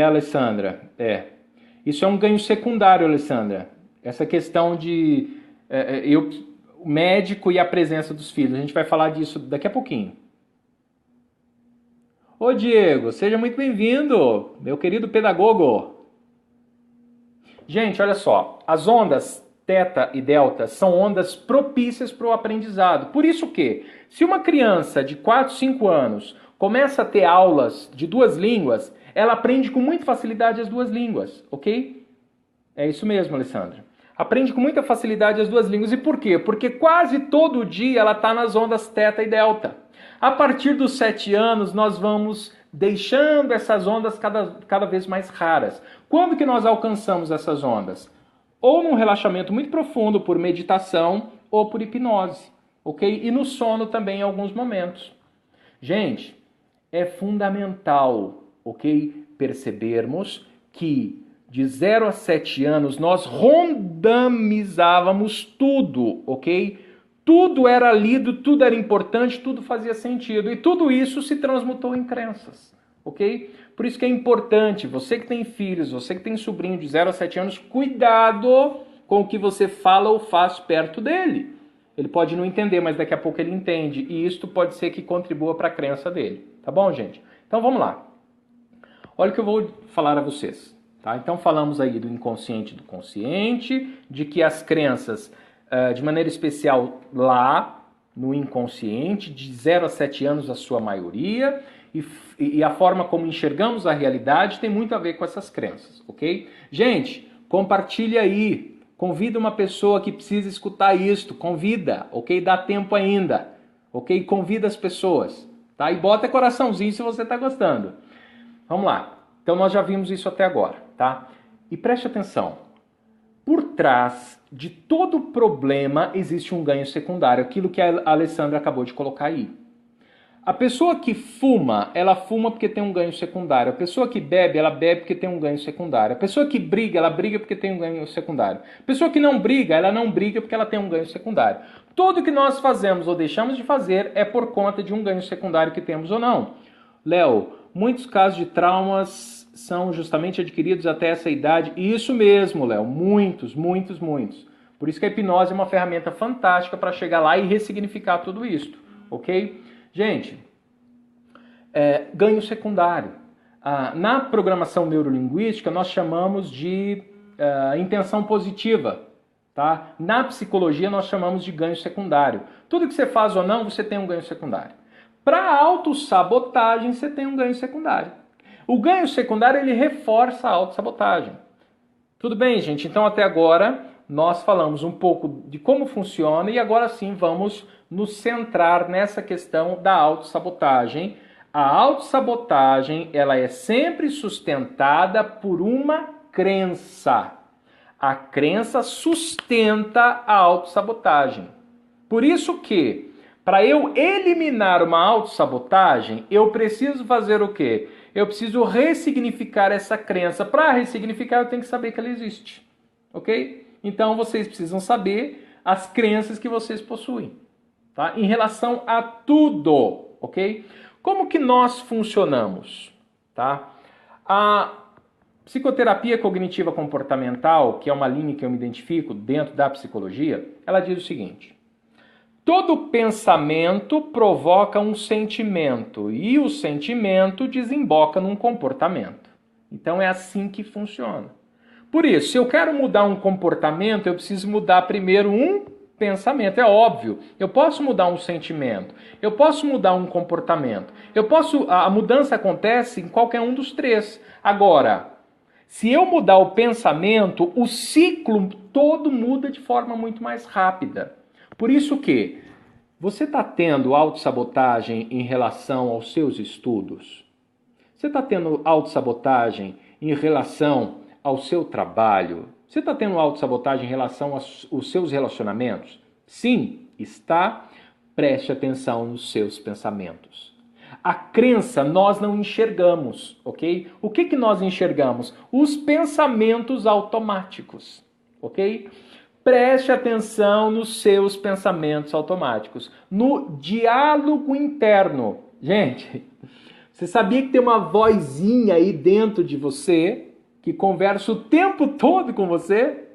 Alessandra, Isso é um ganho secundário, Alessandra. Essa questão de o médico e a presença dos filhos. A gente vai falar disso daqui a pouquinho. Ô Diego, seja muito bem-vindo, meu querido pedagogo. Gente, olha só, as ondas θ e delta são ondas propícias para o aprendizado. Por isso que, se uma criança de 4, 5 anos começa a ter aulas de 2 línguas, ela aprende com muita facilidade as 2 línguas, ok? É isso mesmo, Alessandra. Aprende com muita facilidade as 2 línguas. E por quê? Porque quase todo dia ela está nas ondas θ e delta. A partir dos 7 anos, nós vamos deixando essas ondas cada vez mais raras. Quando que nós alcançamos essas ondas? Ou num relaxamento muito profundo por meditação ou por hipnose, ok? E no sono também em alguns momentos. Gente, é fundamental, ok? Percebermos que de 0 a 7 anos nós rondamizávamos tudo, ok? Tudo era lido, tudo era importante, tudo fazia sentido. E tudo isso se transmutou em crenças, ok? Por isso que é importante, você que tem filhos, você que tem sobrinho de 0 a 7 anos, cuidado com o que você fala ou faz perto dele. Ele pode não entender, mas daqui a pouco ele entende, e isto pode ser que contribua para a crença dele, tá bom, gente? Então vamos lá. Olha o que eu vou falar a vocês. Tá? Então falamos aí do inconsciente e do consciente, de que as crenças, de maneira especial lá no inconsciente, de 0 a 7 anos a sua maioria, e a forma como enxergamos a realidade tem muito a ver com essas crenças, ok? Gente, compartilha aí, convida uma pessoa que precisa escutar isto, convida, ok? Dá tempo ainda, ok? Convida as pessoas, tá? E bota coraçãozinho se você está gostando. Vamos lá. Então nós já vimos isso até agora, tá? E preste atenção. Por trás de todo problema existe um ganho secundário, aquilo que a Alessandra acabou de colocar aí. A pessoa que fuma, ela fuma porque tem um ganho secundário. A pessoa que bebe, ela bebe porque tem um ganho secundário. A pessoa que briga, ela briga porque tem um ganho secundário. A pessoa que não briga, ela não briga porque ela tem um ganho secundário. Tudo que nós fazemos ou deixamos de fazer é por conta de um ganho secundário que temos ou não. Léo, muitos casos de traumas são justamente adquiridos até essa idade. E isso mesmo, Léo, muitos. Por isso que a hipnose é uma ferramenta fantástica para chegar lá e ressignificar tudo isso, ok? Gente, ganho secundário. Na programação neurolinguística, nós chamamos de intenção positiva. Tá? Na psicologia, nós chamamos de ganho secundário. Tudo que você faz ou não, você tem um ganho secundário. Para autossabotagem, você tem um ganho secundário. O ganho secundário, ele reforça a autossabotagem. Tudo bem, gente? Então, até agora, nós falamos um pouco de como funciona e agora sim vamos nos centrar nessa questão da autossabotagem. A autossabotagem, ela é sempre sustentada por uma crença. A crença sustenta a autossabotagem. Por isso que, para eu eliminar uma autossabotagem, eu preciso fazer o quê? Eu preciso ressignificar essa crença. Para ressignificar, eu tenho que saber que ela existe. Ok? Então, vocês precisam saber as crenças que vocês possuem. Tá? Em relação a tudo, ok? Como que nós funcionamos? Tá? A psicoterapia cognitiva comportamental, que é uma linha que eu me identifico dentro da psicologia, ela diz o seguinte: todo pensamento provoca um sentimento e o sentimento desemboca num comportamento. Então é assim que funciona. Por isso, se eu quero mudar um comportamento, eu preciso mudar primeiro um pensamento. É óbvio, eu posso mudar um sentimento, eu posso mudar um comportamento, a mudança acontece em qualquer um dos três. Agora, se eu mudar o pensamento, o ciclo todo muda de forma muito mais rápida. Por isso que você está tendo autossabotagem em relação aos seus estudos? Você está tendo autossabotagem em relação ao seu trabalho? Você está tendo autossabotagem em relação aos seus relacionamentos? Sim, está. Preste atenção nos seus pensamentos. A crença nós não enxergamos, ok? O que nós enxergamos? Os pensamentos automáticos, ok? Preste atenção nos seus pensamentos automáticos, no diálogo interno. Gente, você sabia que tem uma vozinha aí dentro de você que conversa o tempo todo com você?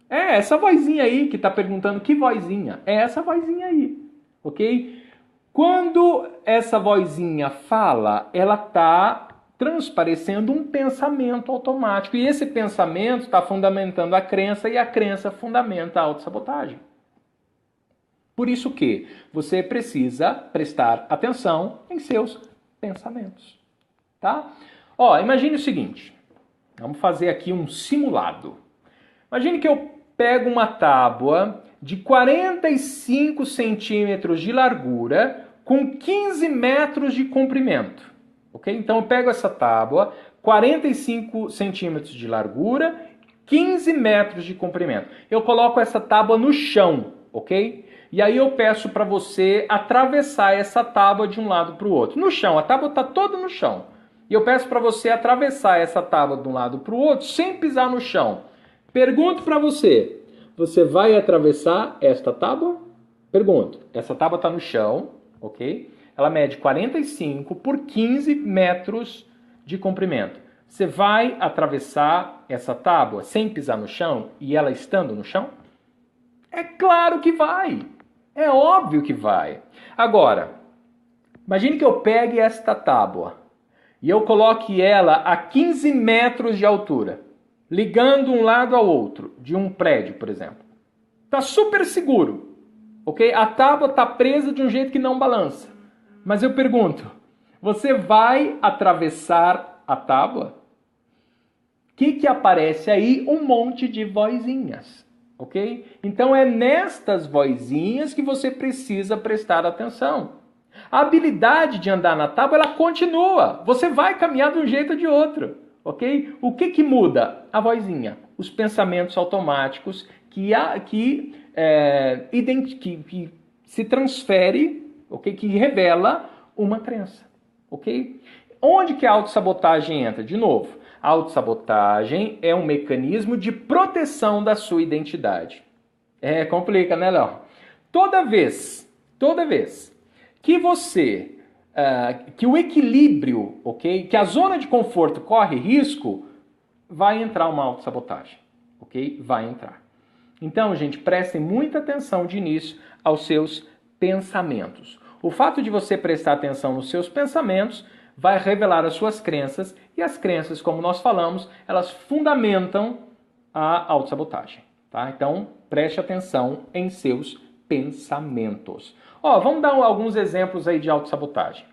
É essa vozinha aí que está perguntando que vozinha? É essa vozinha aí, ok? Quando essa vozinha fala, ela está transparecendo um pensamento automático. E esse pensamento está fundamentando a crença e a crença fundamenta a autossabotagem. Por isso que você precisa prestar atenção em seus pensamentos. Tá? Ó, imagine o seguinte. Vamos fazer aqui um simulado. Imagine que eu pego uma tábua de 45 centímetros de largura com 15 metros de comprimento. Ok? Então eu pego essa tábua, 45 centímetros de largura, 15 metros de comprimento. Eu coloco essa tábua no chão, ok? E aí eu peço para você atravessar essa tábua de um lado para o outro. No chão, a tábua está toda no chão. E eu peço para você atravessar essa tábua de um lado para o outro sem pisar no chão. Pergunto para você, você vai atravessar esta tábua? Pergunto, essa tábua está no chão, ok? ela mede 45 por 15 metros de comprimento. Você vai atravessar essa tábua sem pisar no chão e ela estando no chão? É claro que vai. É óbvio que vai. Agora, imagine que eu pegue esta tábua e eu coloque ela a 15 metros de altura, ligando um lado ao outro, de um prédio, por exemplo. Está super seguro, ok? A tábua está presa de um jeito que não balança. Mas eu pergunto, você vai atravessar a tábua? O que aparece aí? Um monte de vozinhas, ok? Então é nestas vozinhas que você precisa prestar atenção. A habilidade de andar na tábua, ela continua. Você vai caminhar de um jeito ou de outro, ok? O que muda? A vozinha. Os pensamentos automáticos que se transfere, ok? Que revela uma crença, ok? Onde que a autossabotagem entra? De novo, a autossabotagem é um mecanismo de proteção da sua identidade. Complica, né, Léo? Toda vez que você, que o equilíbrio, ok? Que a zona de conforto corre risco, vai entrar uma autossabotagem, ok? Vai entrar. Então, gente, prestem muita atenção de início aos seus pensamentos. O fato de você prestar atenção nos seus pensamentos vai revelar as suas crenças, e as crenças, como nós falamos, elas fundamentam a autossabotagem, tá? Então, preste atenção em seus pensamentos. Vamos dar alguns exemplos aí de autossabotagem.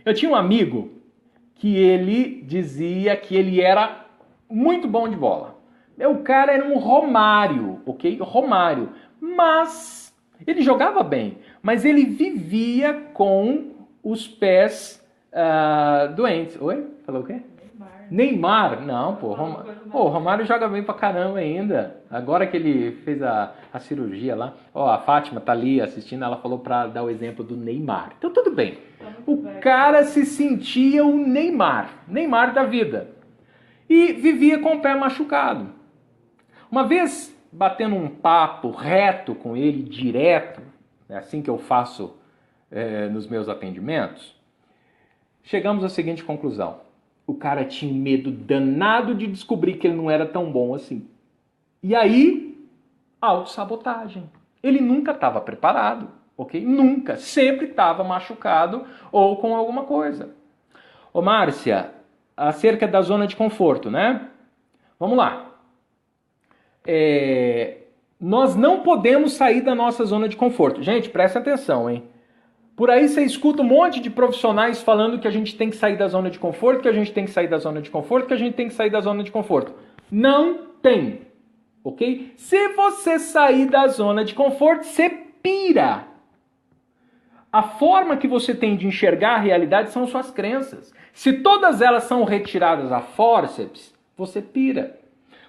Eu tinha um amigo que ele dizia que ele era muito bom de bola. O cara era um Romário, ok? Romário. Mas ele jogava bem, mas ele vivia com os pés doentes. Oi? Falou o quê? Neymar? Não, pô. O Romário joga bem pra caramba ainda. Agora que ele fez a cirurgia lá. A Fátima tá ali assistindo, ela falou pra dar o exemplo do Neymar. Então tudo bem. O cara se sentia o Neymar da vida. E vivia com o pé machucado. Uma vez, batendo um papo reto com ele, direto, é assim que eu faço nos meus atendimentos, chegamos à seguinte conclusão. O cara tinha medo danado de descobrir que ele não era tão bom assim. E aí, autossabotagem. Ele nunca estava preparado, ok? Nunca. Sempre estava machucado ou com alguma coisa. Márcia, acerca da zona de conforto, né? Vamos lá. Nós não podemos sair da nossa zona de conforto. Gente, presta atenção, hein? Por aí você escuta um monte de profissionais falando que a gente tem que sair da zona de conforto, que a gente tem que sair da zona de conforto, que a gente tem que sair da zona de conforto. Não tem, ok? Se você sair da zona de conforto, você pira. A forma que você tem de enxergar a realidade são suas crenças. Se todas elas são retiradas a fórceps, você pira.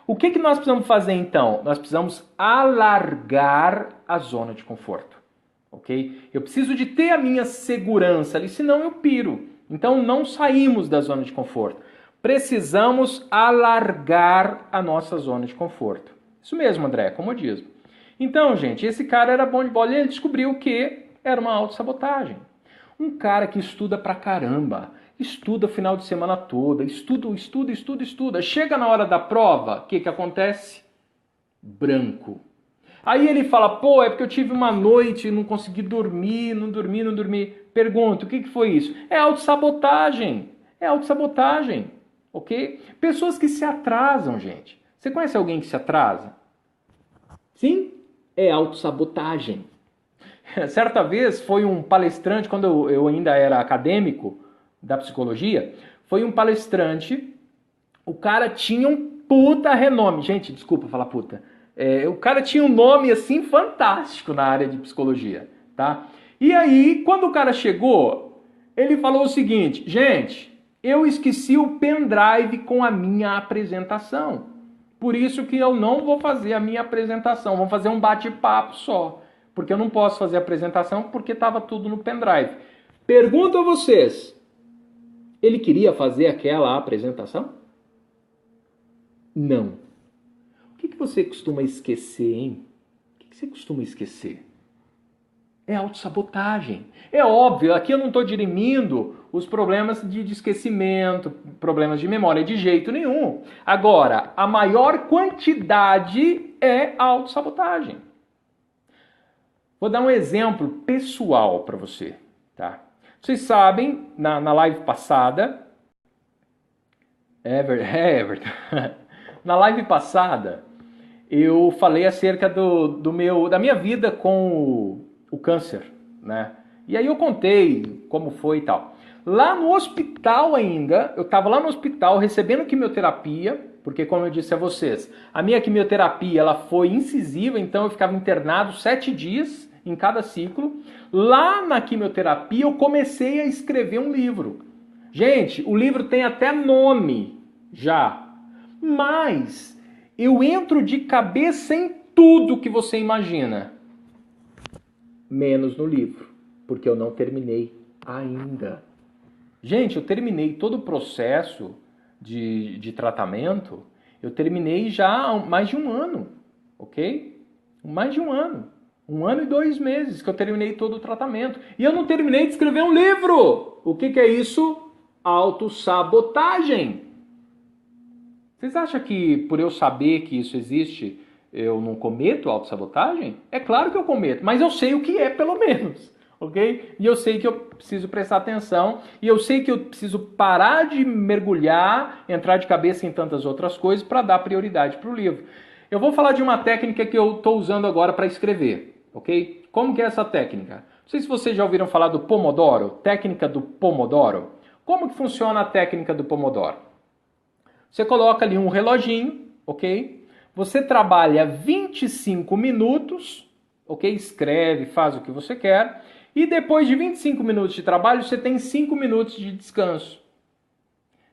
O que nós precisamos fazer então? Nós precisamos alargar a zona de conforto. Ok? Eu preciso de ter a minha segurança ali, senão eu piro. Então não saímos da zona de conforto. Precisamos alargar a nossa zona de conforto. Isso mesmo, André, comodismo. Então, gente, esse cara era bom de bola e ele descobriu que era uma autossabotagem. Um cara que estuda pra caramba, estuda o final de semana toda, estuda. Chega na hora da prova, o que acontece? Branco. Aí ele fala, é porque eu tive uma noite, não consegui dormir, não dormi. Pergunto, o que foi isso? É autossabotagem, ok? Pessoas que se atrasam, gente. Você conhece alguém que se atrasa? Sim, é autossabotagem. Certa vez foi um palestrante, quando eu ainda era acadêmico da psicologia, foi um palestrante, o cara tinha um puta renome. Gente, desculpa falar puta. O cara tinha um nome assim fantástico na área de psicologia, tá? E aí, quando o cara chegou, ele falou o seguinte, gente, eu esqueci o pendrive com a minha apresentação. Por isso que eu não vou fazer a minha apresentação, vamos fazer um bate-papo só. Porque eu não posso fazer a apresentação porque estava tudo no pendrive. Pergunto a vocês, ele queria fazer aquela apresentação? Não. O que você costuma esquecer, hein? O que você costuma esquecer? É autossabotagem. É óbvio, aqui eu não estou dirimindo os problemas de esquecimento, problemas de memória, de jeito nenhum. Agora, a maior quantidade é autossabotagem. Vou dar um exemplo pessoal para você, tá? Vocês sabem, na live passada, Everton, na live passada, eu falei acerca da minha vida com o câncer, né? E aí eu contei como foi e tal. Lá no hospital ainda, eu estava lá no hospital recebendo quimioterapia, porque como eu disse a vocês, a minha quimioterapia ela foi incisiva, então eu ficava internado 7 dias em cada ciclo. Lá na quimioterapia eu comecei a escrever um livro. Gente, o livro tem até nome já, mas eu entro de cabeça em tudo que você imagina, menos no livro, porque eu não terminei ainda. Gente, eu terminei todo o processo de tratamento, eu terminei já há mais de um ano, ok? Mais de um ano. 1 ano e 2 meses que eu terminei todo o tratamento. E eu não terminei de escrever um livro! O que é isso? Autossabotagem. Vocês acham que por eu saber que isso existe, eu não cometo autossabotagem? É claro que eu cometo, mas eu sei o que é pelo menos, ok? E eu sei que eu preciso prestar atenção, e eu sei que eu preciso parar de mergulhar, entrar de cabeça em tantas outras coisas para dar prioridade para o livro. Eu vou falar de uma técnica que eu estou usando agora para escrever, ok? Como que é essa técnica? Não sei se vocês já ouviram falar do Pomodoro, técnica do Pomodoro. Como que funciona a técnica do Pomodoro? Você coloca ali um reloginho, ok? Você trabalha 25 minutos, ok? Escreve, faz o que você quer. E depois de 25 minutos de trabalho, você tem 5 minutos de descanso.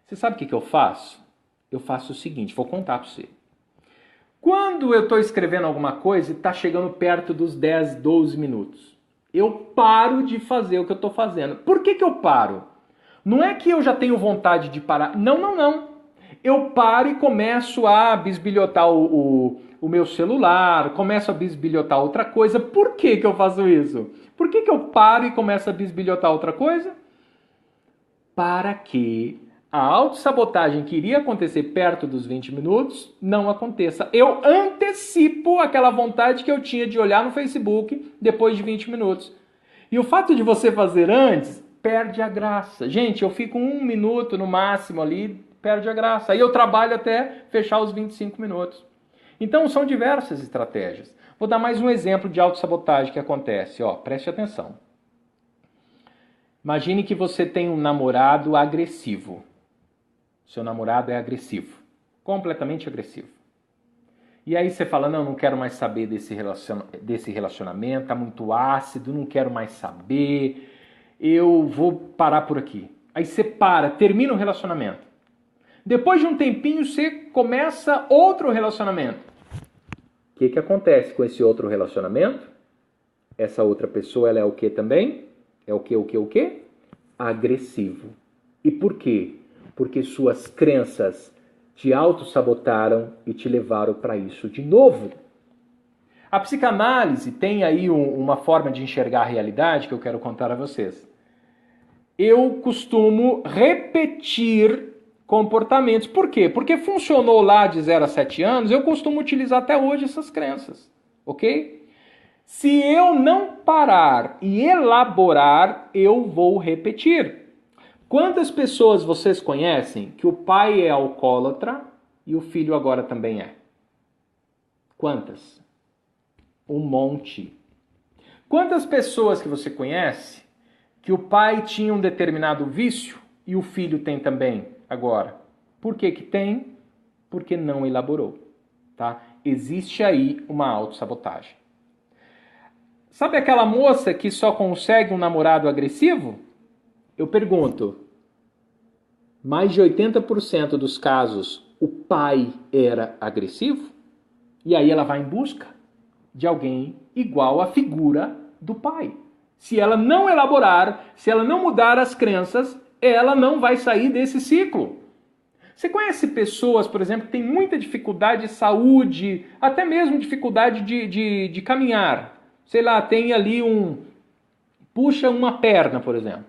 Você sabe o que eu faço? Eu faço o seguinte, vou contar para você. Quando eu estou escrevendo alguma coisa e está chegando perto dos 10, 12 minutos, eu paro de fazer o que eu estou fazendo. Por que eu paro? Não é que eu já tenho vontade de parar. Não, não, não. Eu paro e começo a bisbilhotar o meu celular, começo a bisbilhotar outra coisa. Por que eu faço isso? Por que eu paro e começo a bisbilhotar outra coisa? Para que a autossabotagem que iria acontecer perto dos 20 minutos não aconteça. Eu antecipo aquela vontade que eu tinha de olhar no Facebook depois de 20 minutos. E o fato de você fazer antes perde a graça. Gente, eu fico 1 minuto no máximo ali, perde a graça. Aí eu trabalho até fechar os 25 minutos. Então são diversas estratégias. Vou dar mais um exemplo de autossabotagem que acontece. Ó, preste atenção. Imagine que você tem um namorado agressivo. Seu namorado é agressivo. Completamente agressivo. E aí você fala, não quero mais saber desse relacionamento, tá muito ácido, não quero mais saber, eu vou parar por aqui. Aí você para, termina o relacionamento. Depois de um tempinho, você começa outro relacionamento. O que acontece com esse outro relacionamento? Essa outra pessoa, ela é o que também? É o que? Agressivo. E por quê? Porque suas crenças te autossabotaram e te levaram para isso de novo. A psicanálise tem aí uma forma de enxergar a realidade que eu quero contar a vocês. Eu costumo repetir comportamentos. Por quê? Porque funcionou lá de 0 a 7 anos, eu costumo utilizar até hoje essas crenças, ok? Se eu não parar e elaborar, eu vou repetir. Quantas pessoas vocês conhecem que o pai é alcoólatra e o filho agora também é? Quantas? Um monte. Quantas pessoas que você conhece que o pai tinha um determinado vício e o filho tem também agora? Por que tem? Porque não elaborou, tá? Existe aí uma autossabotagem. Sabe aquela moça que só consegue um namorado agressivo? Eu pergunto, mais de 80% dos casos o pai era agressivo? E aí ela vai em busca de alguém igual à figura do pai. Se ela não elaborar, se ela não mudar as crenças, ela não vai sair desse ciclo. Você conhece pessoas, por exemplo, que têm muita dificuldade de saúde, até mesmo dificuldade de caminhar. Sei lá, tem ali puxa uma perna, por exemplo.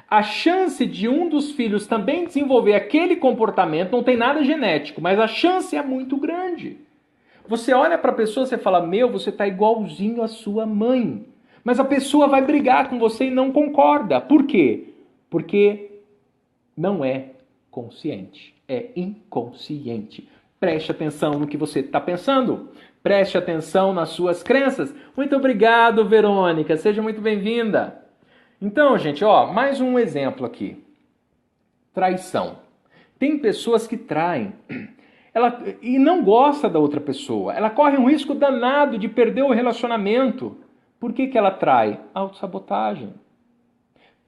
A chance de um dos filhos também desenvolver aquele comportamento não tem nada genético, mas a chance é muito grande. Você olha para a pessoa e fala, meu, você está igualzinho à sua mãe. Mas a pessoa vai brigar com você e não concorda. Por quê? Porque não é consciente, é inconsciente. Preste atenção no que você está pensando. Preste atenção nas suas crenças. Muito obrigado, Verônica. Seja muito bem-vinda. Então, gente, mais um exemplo aqui. Traição. Tem pessoas que traem. E não gosta da outra pessoa. Ela corre um risco danado de perder o relacionamento. Por que ela trai? Autossabotagem.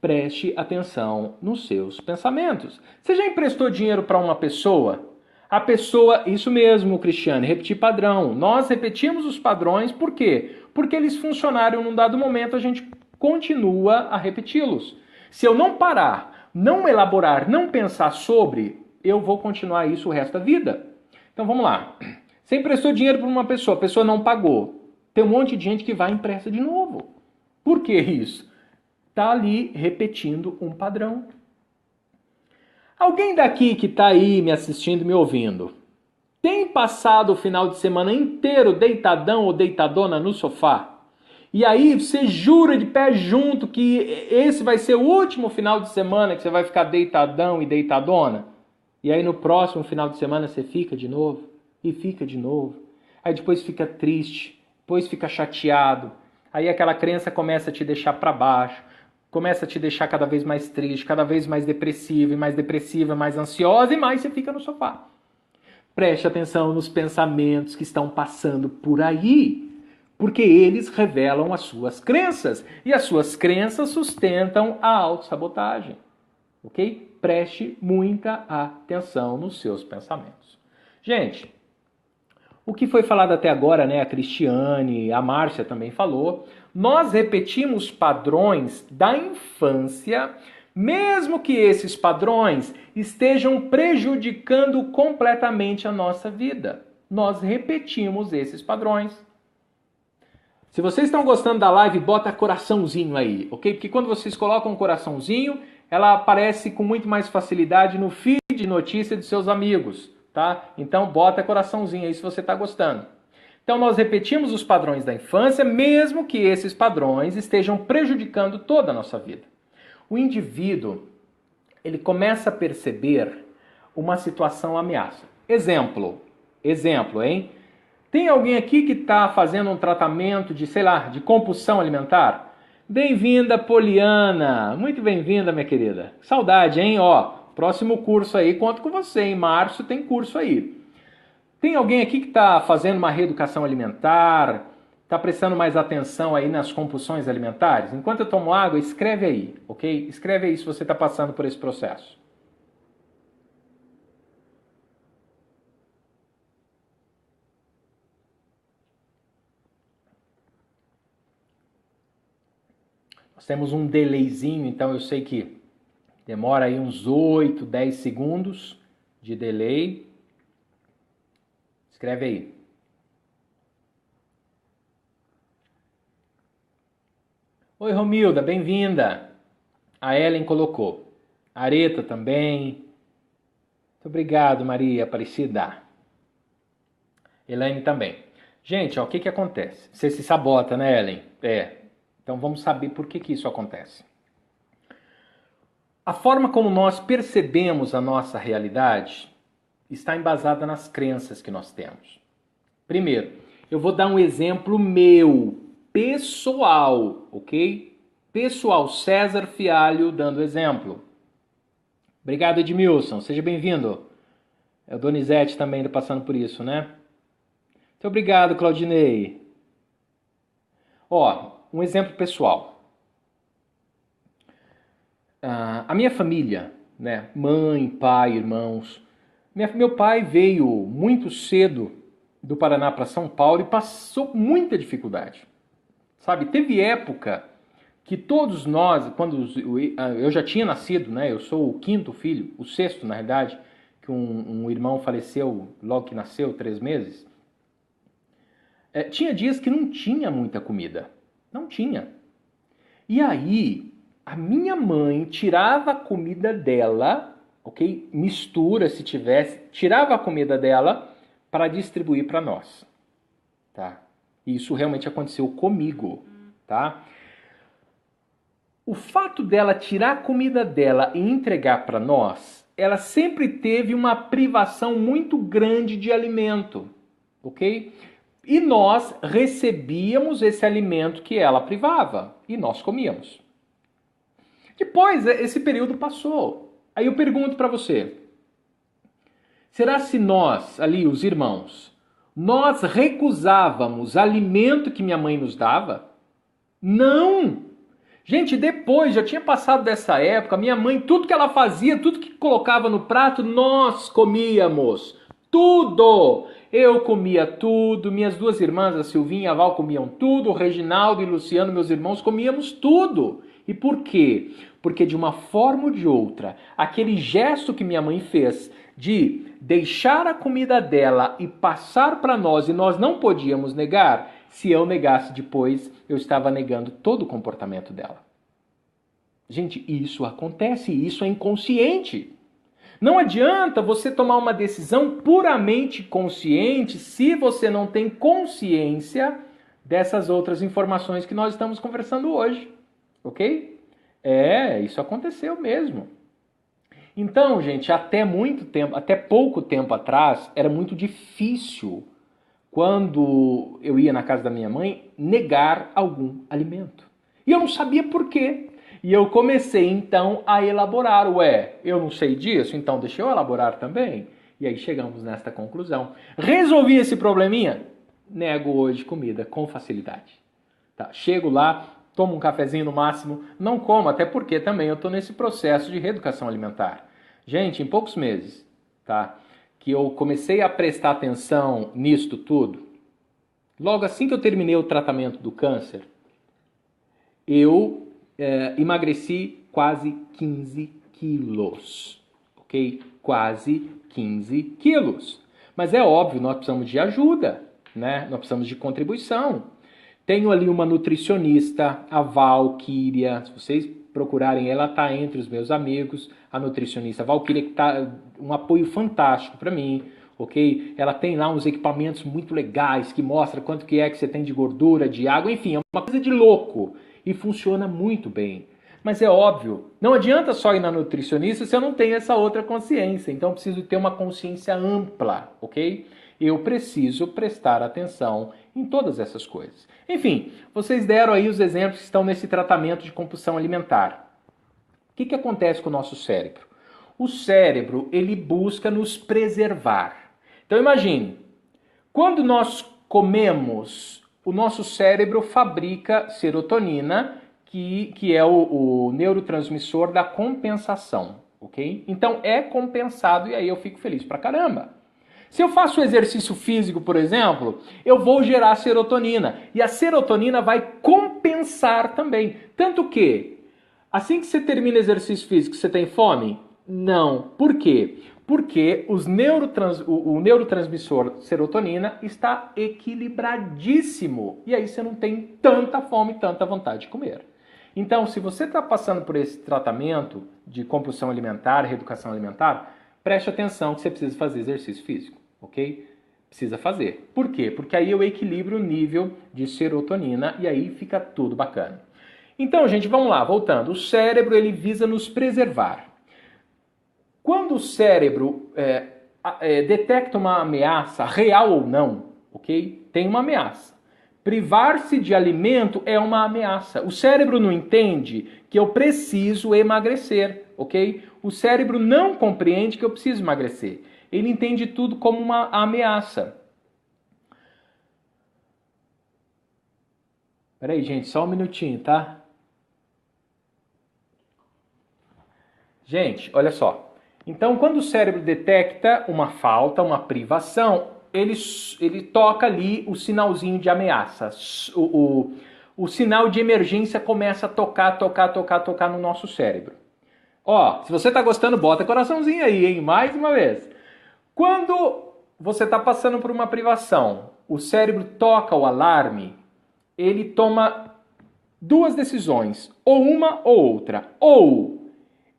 Preste atenção nos seus pensamentos. Você já emprestou dinheiro para uma pessoa? A pessoa, isso mesmo, Cristiane, repetir padrão. Nós repetimos os padrões, por quê? Porque eles funcionaram num dado momento, a gente continua a repeti-los. Se eu não parar, não elaborar, não pensar sobre, eu vou continuar isso o resto da vida. Então vamos lá. Você emprestou dinheiro para uma pessoa, a pessoa não pagou. Tem um monte de gente que vai e empresta de novo. Por que isso? Está ali repetindo um padrão. Alguém daqui que está aí me assistindo, me ouvindo, tem passado o final de semana inteiro deitadão ou deitadona no sofá? E aí você jura de pé junto que esse vai ser o último final de semana que você vai ficar deitadão e deitadona? E aí no próximo final de semana você fica de novo e fica de novo. Aí depois fica triste, depois fica chateado. Aí aquela crença começa a te deixar para baixo. Começa a te deixar cada vez mais triste, cada vez mais depressiva, mais ansiosa, e mais você fica no sofá. Preste atenção nos pensamentos que estão passando por aí, porque eles revelam as suas crenças, e as suas crenças sustentam a autossabotagem. Ok? Preste muita atenção nos seus pensamentos. Gente, o que foi falado até agora, né? A Cristiane, a Márcia também falou. Nós repetimos padrões da infância, mesmo que esses padrões estejam prejudicando completamente a nossa vida. Nós repetimos esses padrões. Se vocês estão gostando da live, bota coraçãozinho aí, ok? Porque quando vocês colocam um coraçãozinho, ela aparece com muito mais facilidade no feed de notícia de seus amigos, tá? Então bota coraçãozinho aí se você está gostando. Então nós repetimos os padrões da infância, mesmo que esses padrões estejam prejudicando toda a nossa vida. O indivíduo, ele começa a perceber uma situação ameaça. Exemplo, hein? Tem alguém aqui que está fazendo um tratamento de, de compulsão alimentar? Bem-vinda, Poliana! Muito bem-vinda, minha querida. Saudade, hein? Próximo curso aí, conto com você. Em março tem curso aí. Tem alguém aqui que está fazendo uma reeducação alimentar, está prestando mais atenção aí nas compulsões alimentares? Enquanto eu tomo água, escreve aí, ok? Escreve aí se você está passando por esse processo. Nós temos um delayzinho, então eu sei que demora aí uns 8, 10 segundos de delay. Escreve aí. Oi, Romilda, bem-vinda. A Ellen colocou. Areta também. Muito obrigado, Maria Aparecida. Elaine também. Gente, o que acontece? Você se sabota, né, Ellen? Então vamos saber por que isso acontece. A forma como nós percebemos a nossa realidade está embasada nas crenças que nós temos. Primeiro, eu vou dar um exemplo meu, pessoal, ok? Pessoal, César Fialho dando exemplo. Obrigado, Edmilson, seja bem-vindo. A Donizete também está passando por isso, né? Muito obrigado, Claudinei. Um exemplo pessoal. A minha família, né? Mãe, pai, irmãos. Meu pai veio muito cedo do Paraná para São Paulo e passou muita dificuldade. Sabe, teve época que todos nós, quando eu já tinha nascido, né? Eu sou o quinto filho, o sexto na realidade, que um irmão faleceu logo que nasceu, 3 meses. Tinha dias que não tinha muita comida. Não tinha. E aí, a minha mãe tirava a comida dela, ok? Mistura, se tivesse, tirava a comida dela para distribuir para nós, tá? Isso realmente aconteceu comigo, tá? O fato dela tirar a comida dela e entregar para nós, ela sempre teve uma privação muito grande de alimento, ok? E nós recebíamos esse alimento que ela privava e nós comíamos. Depois, esse período passou. Aí eu pergunto para você, será se nós, ali, os irmãos, nós recusávamos alimento que minha mãe nos dava? Não! Gente, depois, já tinha passado dessa época, minha mãe, tudo que ela fazia, tudo que colocava no prato, nós comíamos. Tudo! Eu comia tudo, minhas duas irmãs, a Silvinha e a Val, comiam tudo, o Reginaldo e o Luciano, meus irmãos, comíamos tudo. E por quê? Porque de uma forma ou de outra, aquele gesto que minha mãe fez de deixar a comida dela e passar para nós, e nós não podíamos negar, se eu negasse depois, eu estava negando todo o comportamento dela. Gente, isso acontece, isso é inconsciente. Não adianta você tomar uma decisão puramente consciente se você não tem consciência dessas outras informações que nós estamos conversando hoje, ok? Isso aconteceu mesmo. Então, gente, até pouco tempo atrás, era muito difícil, quando eu ia na casa da minha mãe, negar algum alimento. E eu não sabia por quê. E eu comecei então a elaborar. Eu não sei disso, então deixa eu elaborar também. E aí chegamos nesta conclusão. Resolvi esse probleminha? Nego hoje comida com facilidade. Tá, chego lá, tomo um cafezinho no máximo, não como, até porque também eu estou nesse processo de reeducação alimentar. Gente, em poucos meses, tá, que eu comecei a prestar atenção nisto tudo, logo assim que eu terminei o tratamento do câncer, eu emagreci quase 15 quilos, ok? Quase 15 quilos. Mas é óbvio, nós precisamos de ajuda, né? Nós precisamos de contribuição. Tenho ali uma nutricionista, a Valquíria, se vocês procurarem, ela está entre os meus amigos, a nutricionista Valquíria, que está um apoio fantástico para mim, ok? Ela tem lá uns equipamentos muito legais que mostra quanto que você tem de gordura, de água, enfim, é uma coisa de louco e funciona muito bem. Mas é óbvio, não adianta só ir na nutricionista se eu não tenho essa outra consciência, então eu preciso ter uma consciência ampla, ok? Eu preciso prestar atenção em todas essas coisas. Enfim, vocês deram aí os exemplos que estão nesse tratamento de compulsão alimentar. O que acontece com o nosso cérebro? O cérebro, ele busca nos preservar. Então imagine, quando nós comemos, o nosso cérebro fabrica serotonina, que é o neurotransmissor da compensação, ok? Então é compensado e aí eu fico feliz pra caramba. Se eu faço exercício físico, por exemplo, eu vou gerar serotonina. E a serotonina vai compensar também. Tanto que, assim que você termina exercício físico, você tem fome? Não. Por quê? Porque o neurotransmissor serotonina está equilibradíssimo. E aí você não tem tanta fome, tanta vontade de comer. Então, se você está passando por esse tratamento de compulsão alimentar, reeducação alimentar, preste atenção que você precisa fazer exercício físico, ok? Precisa fazer. Por quê? Porque aí eu equilibro o nível de serotonina e aí fica tudo bacana. Então, gente, vamos lá, voltando. O cérebro, ele visa nos preservar. Quando o cérebro detecta uma ameaça, real ou não, ok? Tem uma ameaça. Privar-se de alimento é uma ameaça. O cérebro não entende que eu preciso emagrecer, ok? O cérebro não compreende que eu preciso emagrecer. Ele entende tudo como uma ameaça. Peraí, gente, só um minutinho, tá? Gente, olha só. Então, quando o cérebro detecta uma falta, uma privação, ele toca ali o sinalzinho de ameaça. O sinal de emergência começa a tocar no nosso cérebro. Ó, se você tá gostando, bota coraçãozinho aí, hein? Mais uma vez. Quando você está passando por uma privação, o cérebro toca o alarme, ele toma duas decisões, ou uma ou outra. Ou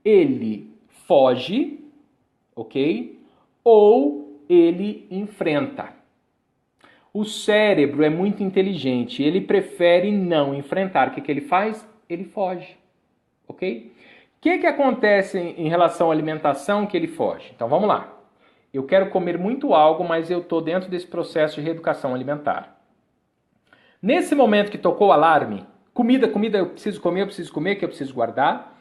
ele foge, ok? Ou ele enfrenta. O cérebro é muito inteligente, ele prefere não enfrentar. O que ele faz? Ele foge, ok? O que acontece em relação à alimentação que ele foge? Então vamos lá. Eu quero comer muito algo, mas eu estou dentro desse processo de reeducação alimentar. Nesse momento que tocou o alarme, comida, eu preciso comer, que eu preciso guardar.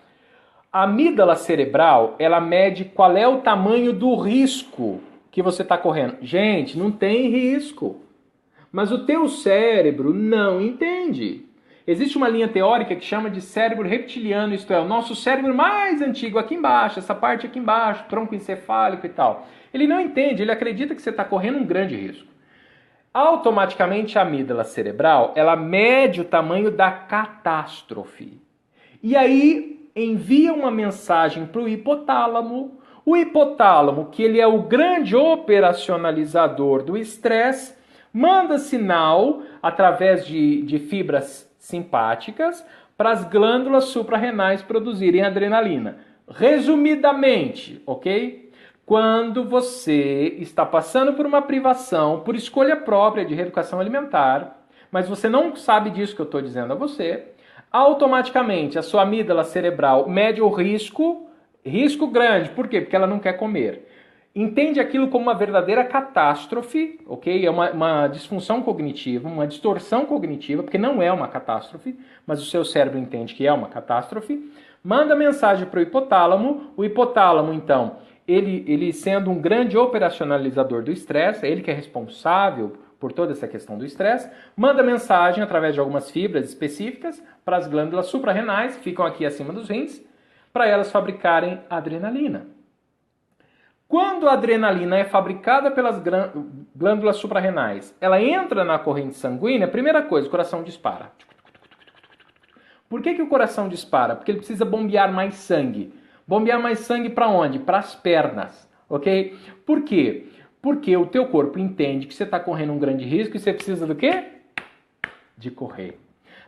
A amígdala cerebral, ela mede qual é o tamanho do risco que você está correndo. Gente, não tem risco. Mas o teu cérebro não entende. Existe uma linha teórica que chama de cérebro reptiliano, isto é, o nosso cérebro mais antigo aqui embaixo, essa parte aqui embaixo, tronco encefálico e tal. Ele não entende, ele acredita que você está correndo um grande risco. Automaticamente a amígdala cerebral, ela mede o tamanho da catástrofe. E aí envia uma mensagem para o hipotálamo. O hipotálamo, que ele é o grande operacionalizador do estresse, manda sinal através de fibras simpáticas para as glândulas suprarrenais produzirem adrenalina. Resumidamente, ok? Quando você está passando por uma privação, por escolha própria de reeducação alimentar, mas você não sabe disso que eu estou dizendo a você, automaticamente a sua amígdala cerebral mede o risco grande. Por quê? Porque ela não quer comer. Entende aquilo como uma verdadeira catástrofe, ok? É uma disfunção cognitiva, uma distorção cognitiva, porque não é uma catástrofe, mas o seu cérebro entende que é uma catástrofe. Manda mensagem para o hipotálamo, então, ele sendo um grande operacionalizador do estresse, é ele que é responsável por toda essa questão do estresse, manda mensagem através de algumas fibras específicas para as glândulas suprarrenais, que ficam aqui acima dos rins, para elas fabricarem adrenalina. Quando a adrenalina é fabricada pelas glândulas suprarrenais, ela entra na corrente sanguínea, primeira coisa, o coração dispara. Por que o coração dispara? Porque ele precisa bombear mais sangue. Bombear mais sangue para onde? Para as pernas, ok? Por quê? Porque o teu corpo entende que você está correndo um grande risco e você precisa do quê? De correr.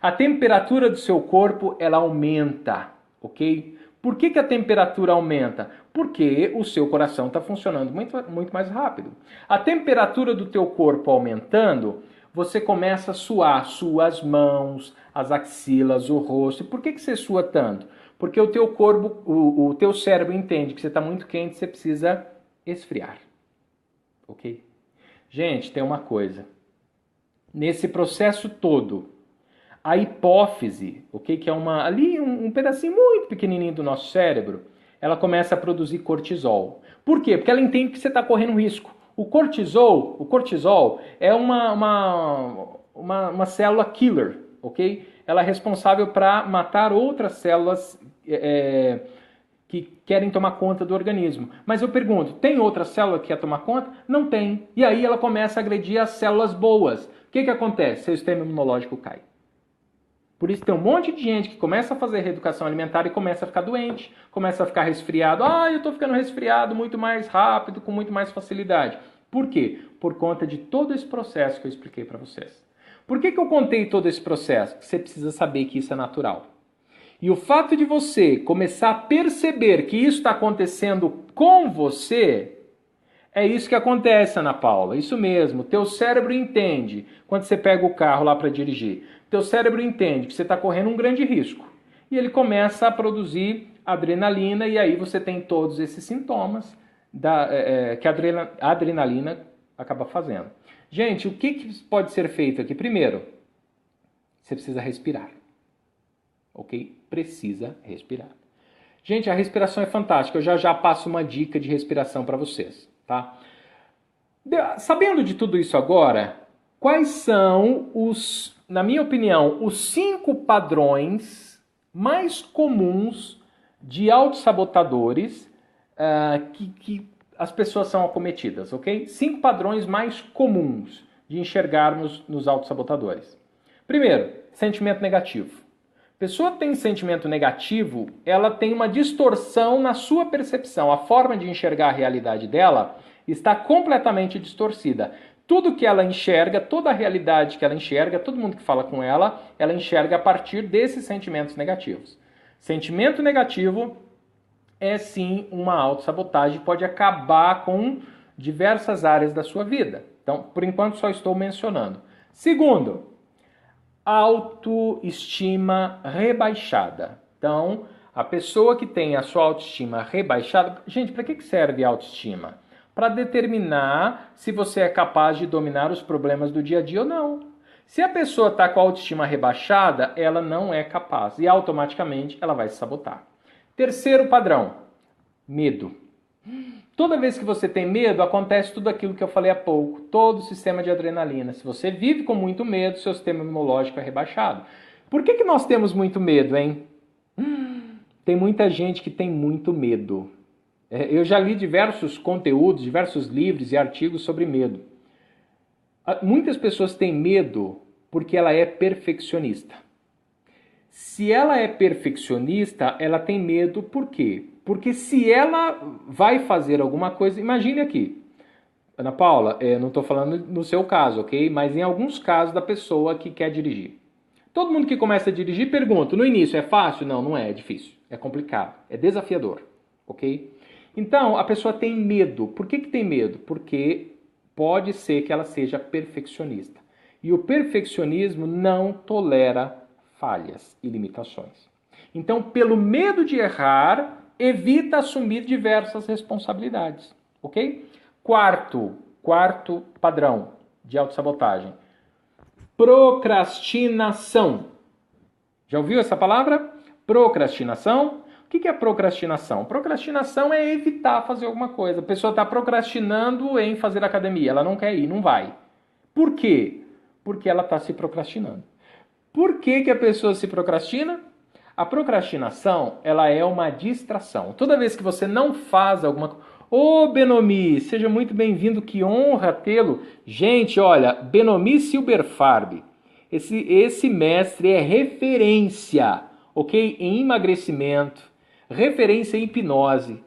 A temperatura do seu corpo, ela aumenta, ok? Por que a temperatura aumenta? Porque o seu coração está funcionando muito mais rápido. A temperatura do teu corpo aumentando, você começa a suar suas mãos, as axilas, o rosto. Por que você sua tanto? Porque o teu corpo, o teu cérebro entende que você está muito quente e você precisa esfriar. Ok? Gente, tem uma coisa. Nesse processo todo, a hipófise, ok, que é um pedacinho muito pequenininho do nosso cérebro, ela começa a produzir cortisol. Por quê? Porque ela entende que você está correndo risco. O cortisol é uma célula killer, ok? Ela é responsável para matar outras células que querem tomar conta do organismo. Mas eu pergunto, tem outra célula que quer tomar conta? Não tem. E aí ela começa a agredir as células boas. O que acontece? Seu sistema imunológico cai. Por isso tem um monte de gente que começa a fazer reeducação alimentar e começa a ficar doente, começa a ficar resfriado. Eu estou ficando resfriado muito mais rápido, com muito mais facilidade. Por quê? Por conta de todo esse processo que eu expliquei para vocês. Por que eu contei todo esse processo? Você precisa saber que isso é natural. E o fato de você começar a perceber que isso está acontecendo com você, é isso que acontece, Ana Paula. Isso mesmo, teu cérebro entende, quando você pega o carro lá para dirigir, teu cérebro entende que você está correndo um grande risco. E ele começa a produzir adrenalina e aí você tem todos esses sintomas que a adrenalina acaba fazendo. Gente, o que pode ser feito aqui? Primeiro, você precisa respirar. Ok? Precisa respirar. Gente, a respiração é fantástica. Eu já passo uma dica de respiração para vocês, tá? Sabendo de tudo isso agora, quais são na minha opinião, os 5 padrões mais comuns de autossabotadores que as pessoas são acometidas, ok? 5 padrões mais comuns de enxergarmos nos autossabotadores. Primeiro, sentimento negativo. A pessoa que tem sentimento negativo, ela tem uma distorção na sua percepção. A forma de enxergar a realidade dela está completamente distorcida. Tudo que ela enxerga, toda a realidade que ela enxerga, todo mundo que fala com ela enxerga a partir desses sentimentos negativos. Sentimento negativo é sim uma autossabotagem, pode acabar com diversas áreas da sua vida. Então, por enquanto, só estou mencionando. Segundo, autoestima rebaixada. Então, a pessoa que tem a sua autoestima rebaixada... Gente, para que serve a autoestima? Para determinar se você é capaz de dominar os problemas do dia a dia ou não. Se a pessoa está com a autoestima rebaixada, ela não é capaz e automaticamente ela vai se sabotar. Terceiro padrão, medo. Toda vez que você tem medo, acontece tudo aquilo que eu falei há pouco, todo o sistema de adrenalina. Se você vive com muito medo, seu sistema imunológico é rebaixado. Por que nós temos muito medo, hein? Tem muita gente que tem muito medo. Eu já li diversos conteúdos, diversos livros e artigos sobre medo. Muitas pessoas têm medo porque ela é perfeccionista. Se ela é perfeccionista, ela tem medo por quê? Porque se ela vai fazer alguma coisa... Imagine aqui, Ana Paula, eu não estou falando no seu caso, ok? Mas em alguns casos da pessoa que quer dirigir. Todo mundo que começa a dirigir pergunta, no início é fácil? Não, não é, é difícil, é complicado, é desafiador, ok? Então, a pessoa tem medo. Por que tem medo? Porque pode ser que ela seja perfeccionista. E o perfeccionismo não tolera falhas e limitações. Então, pelo medo de errar, evita assumir diversas responsabilidades, ok? Quarto padrão de autossabotagem. Procrastinação. Já ouviu essa palavra? Procrastinação. O que é procrastinação? Procrastinação é evitar fazer alguma coisa. A pessoa está procrastinando em fazer academia. Ela não quer ir, não vai. Por quê? Porque ela está se procrastinando. Por que a pessoa se procrastina? A procrastinação, ela é uma distração. Toda vez que você não faz alguma coisa... Ô, Benomi, seja muito bem-vindo, que honra tê-lo. Gente, olha, Benomi Silberfarb, esse mestre é referência, ok? Em emagrecimento, referência em hipnose.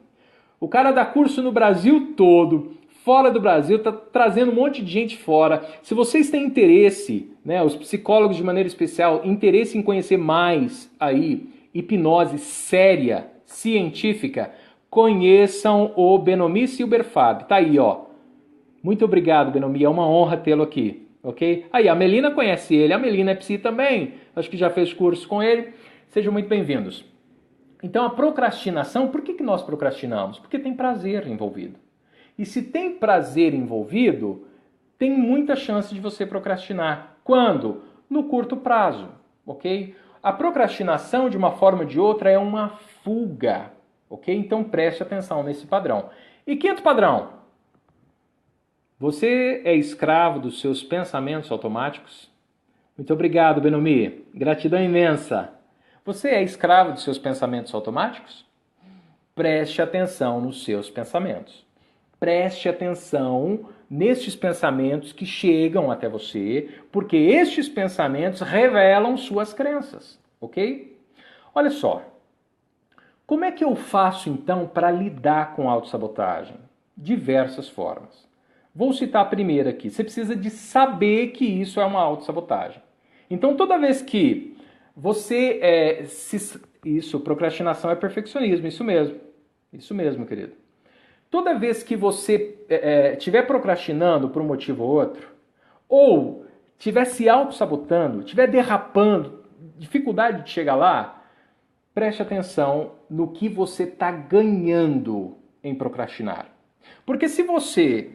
O cara dá curso no Brasil todo, fora do Brasil, tá trazendo um monte de gente fora. Se vocês têm interesse, né, os psicólogos de maneira especial, interesse em conhecer mais aí, hipnose séria, científica, conheçam o Benomi Silberfarb. Tá aí, ó. Muito obrigado, Benomi. É uma honra tê-lo aqui, ok? Aí, a Melina conhece ele. A Melina é psi também. Acho que já fez curso com ele. Sejam muito bem-vindos. Então, a procrastinação, por que nós procrastinamos? Porque tem prazer envolvido. E se tem prazer envolvido, tem muita chance de você procrastinar. Quando? No curto prazo, ok? A procrastinação, de uma forma ou de outra, é uma fuga, ok? Então preste atenção nesse padrão. E quinto padrão. Você é escravo dos seus pensamentos automáticos? Muito obrigado, Benomi. Gratidão imensa. Você é escravo dos seus pensamentos automáticos? Preste atenção nos seus pensamentos. Preste atenção nestes pensamentos que chegam até você, porque estes pensamentos revelam suas crenças, ok? Olha só, como é que eu faço então para lidar com a autossabotagem? Diversas formas. Vou citar a primeira aqui. Você precisa de saber que isso é uma autossabotagem. Então, toda vez que você... procrastinação é perfeccionismo, isso mesmo. Isso mesmo, querido. Toda vez que você estiver procrastinando por um motivo ou outro, ou estiver se auto-sabotando, estiver derrapando, dificuldade de chegar lá, preste atenção no que você está ganhando em procrastinar. Porque se você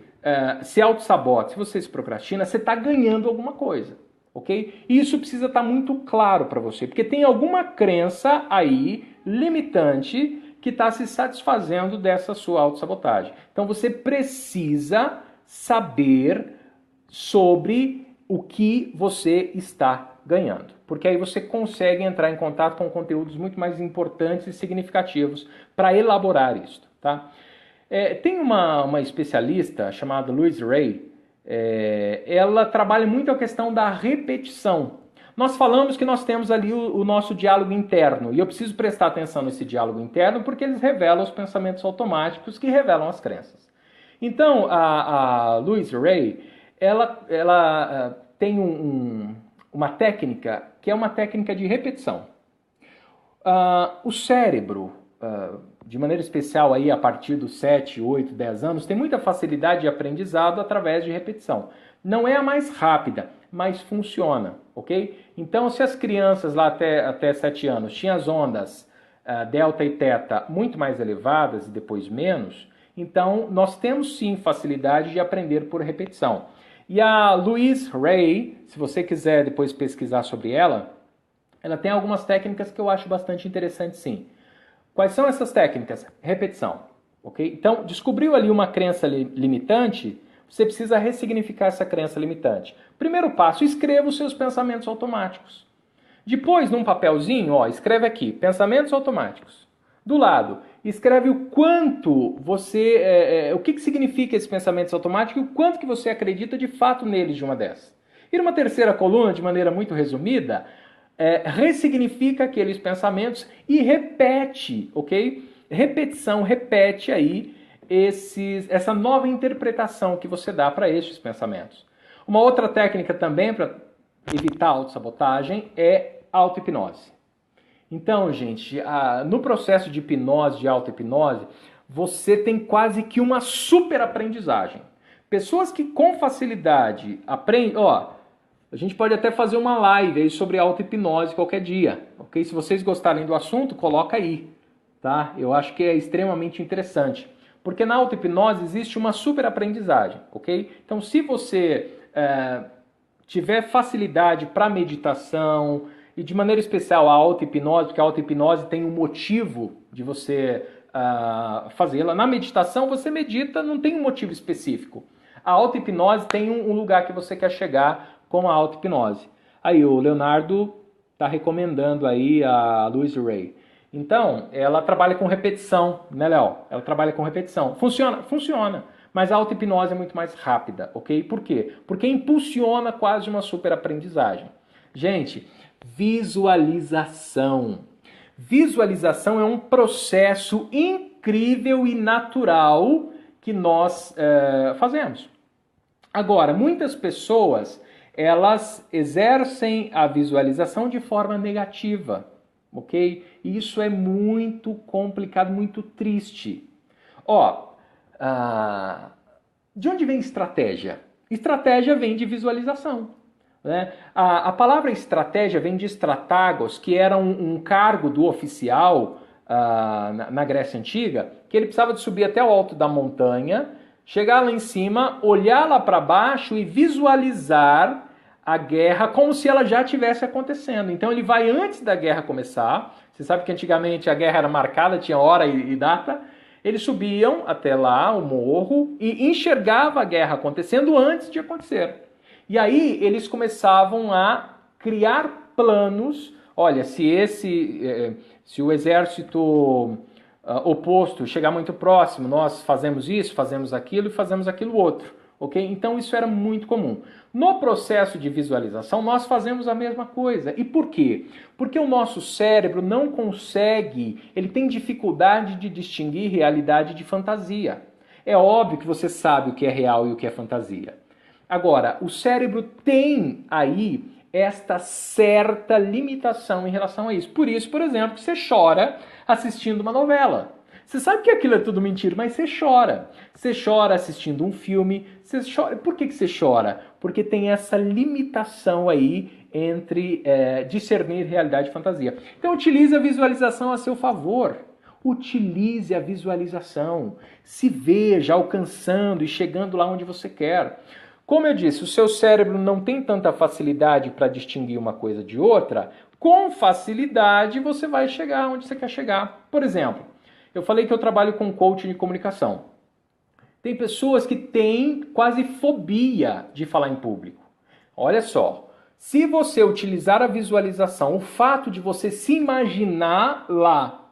se auto-sabota, se você se procrastina, você está ganhando alguma coisa, ok? E isso precisa estar muito claro para você, porque tem alguma crença aí limitante que está se satisfazendo dessa sua autossabotagem. Então você precisa saber sobre o que você está ganhando. Porque aí você consegue entrar em contato com conteúdos muito mais importantes e significativos para elaborar isso, tá? Tem uma especialista chamada Louise Hay, ela trabalha muito a questão da repetição. Nós falamos que nós temos ali o nosso diálogo interno, e eu preciso prestar atenção nesse diálogo interno porque eles revelam os pensamentos automáticos que revelam as crenças. Então, a Louise Hay, ela tem uma técnica que é uma técnica de repetição. O cérebro, de maneira especial aí a partir dos 7, 8, 10 anos, tem muita facilidade de aprendizado através de repetição. Não é a mais rápida, mas funciona, ok? Então, se as crianças lá até 7 anos tinham as ondas delta e teta muito mais elevadas e depois menos, então nós temos sim facilidade de aprender por repetição. E a Louise Hay, se você quiser depois pesquisar sobre ela tem algumas técnicas que eu acho bastante interessantes sim. Quais são essas técnicas? Repetição, ok? Então, descobriu ali uma crença limitante, você precisa ressignificar essa crença limitante. Primeiro passo, escreva os seus pensamentos automáticos. Depois, num papelzinho, escreve aqui, pensamentos automáticos. Do lado, escreve o quanto o que significa esses pensamentos automáticos e o quanto que você acredita de fato neles de uma dessas. E numa terceira coluna, de maneira muito resumida, ressignifica aqueles pensamentos e repete, ok? Repetição, repete aí essa nova interpretação que você dá para estes pensamentos. Uma outra técnica também para evitar a autossabotagem é auto-hipnose. Então, gente, no processo de hipnose, de auto-hipnose, você tem quase que uma super aprendizagem. Pessoas que com facilidade aprendem... A gente pode até fazer uma live aí sobre auto-hipnose qualquer dia, ok? Se vocês gostarem do assunto, coloca aí, tá? Eu acho que é extremamente interessante. Porque na auto-hipnose existe uma super aprendizagem, ok? Então, se você tiver facilidade para meditação, e de maneira especial a auto-hipnose, porque a auto-hipnose tem um motivo de você fazê-la. Na meditação, você medita, não tem um motivo específico. A auto-hipnose tem um lugar que você quer chegar com a auto-hipnose. Aí o Leonardo está recomendando aí a Louise Hay. Então, ela trabalha com repetição, né, Léo? Ela trabalha com repetição. Funciona? Funciona. Mas a auto-hipnose é muito mais rápida, ok? Por quê? Porque impulsiona quase uma super aprendizagem. Gente, visualização. Visualização é um processo incrível e natural que nós fazemos. Agora, muitas pessoas, elas exercem a visualização de forma negativa, ok? E isso é muito complicado, muito triste. De onde vem estratégia? Estratégia vem de visualização. Né? A palavra estratégia vem de stratagos, que era um cargo do oficial na Grécia Antiga, que ele precisava de subir até o alto da montanha, chegar lá em cima, olhar lá para baixo e visualizar a guerra como se ela já estivesse acontecendo. Então ele vai antes da guerra começar. Você sabe que antigamente a guerra era marcada, tinha hora e data. Eles subiam até lá, o morro, e enxergavam a guerra acontecendo antes de acontecer. E aí eles começavam a criar planos. Olha, se o exército oposto chegar muito próximo, nós fazemos isso, fazemos aquilo e fazemos aquilo outro, ok? Então isso era muito comum. No processo de visualização, nós fazemos a mesma coisa. E por quê? Porque o nosso cérebro não consegue, ele tem dificuldade de distinguir realidade de fantasia. É óbvio que você sabe o que é real e o que é fantasia. Agora, o cérebro tem aí esta certa limitação em relação a isso. Por isso, por exemplo, que você chora assistindo uma novela. Você sabe que aquilo é tudo mentira, mas você chora. Você chora assistindo um filme. Você chora. Por que você chora? Porque tem essa limitação aí entre discernir realidade e fantasia. Então utilize a visualização a seu favor. Utilize a visualização. Se veja alcançando e chegando lá onde você quer. Como eu disse, o seu cérebro não tem tanta facilidade para distinguir uma coisa de outra. Com facilidade você vai chegar onde você quer chegar. Por exemplo, eu falei que eu trabalho com coaching de comunicação. Tem pessoas que têm quase fobia de falar em público. Olha só, se você utilizar a visualização, o fato de você se imaginar lá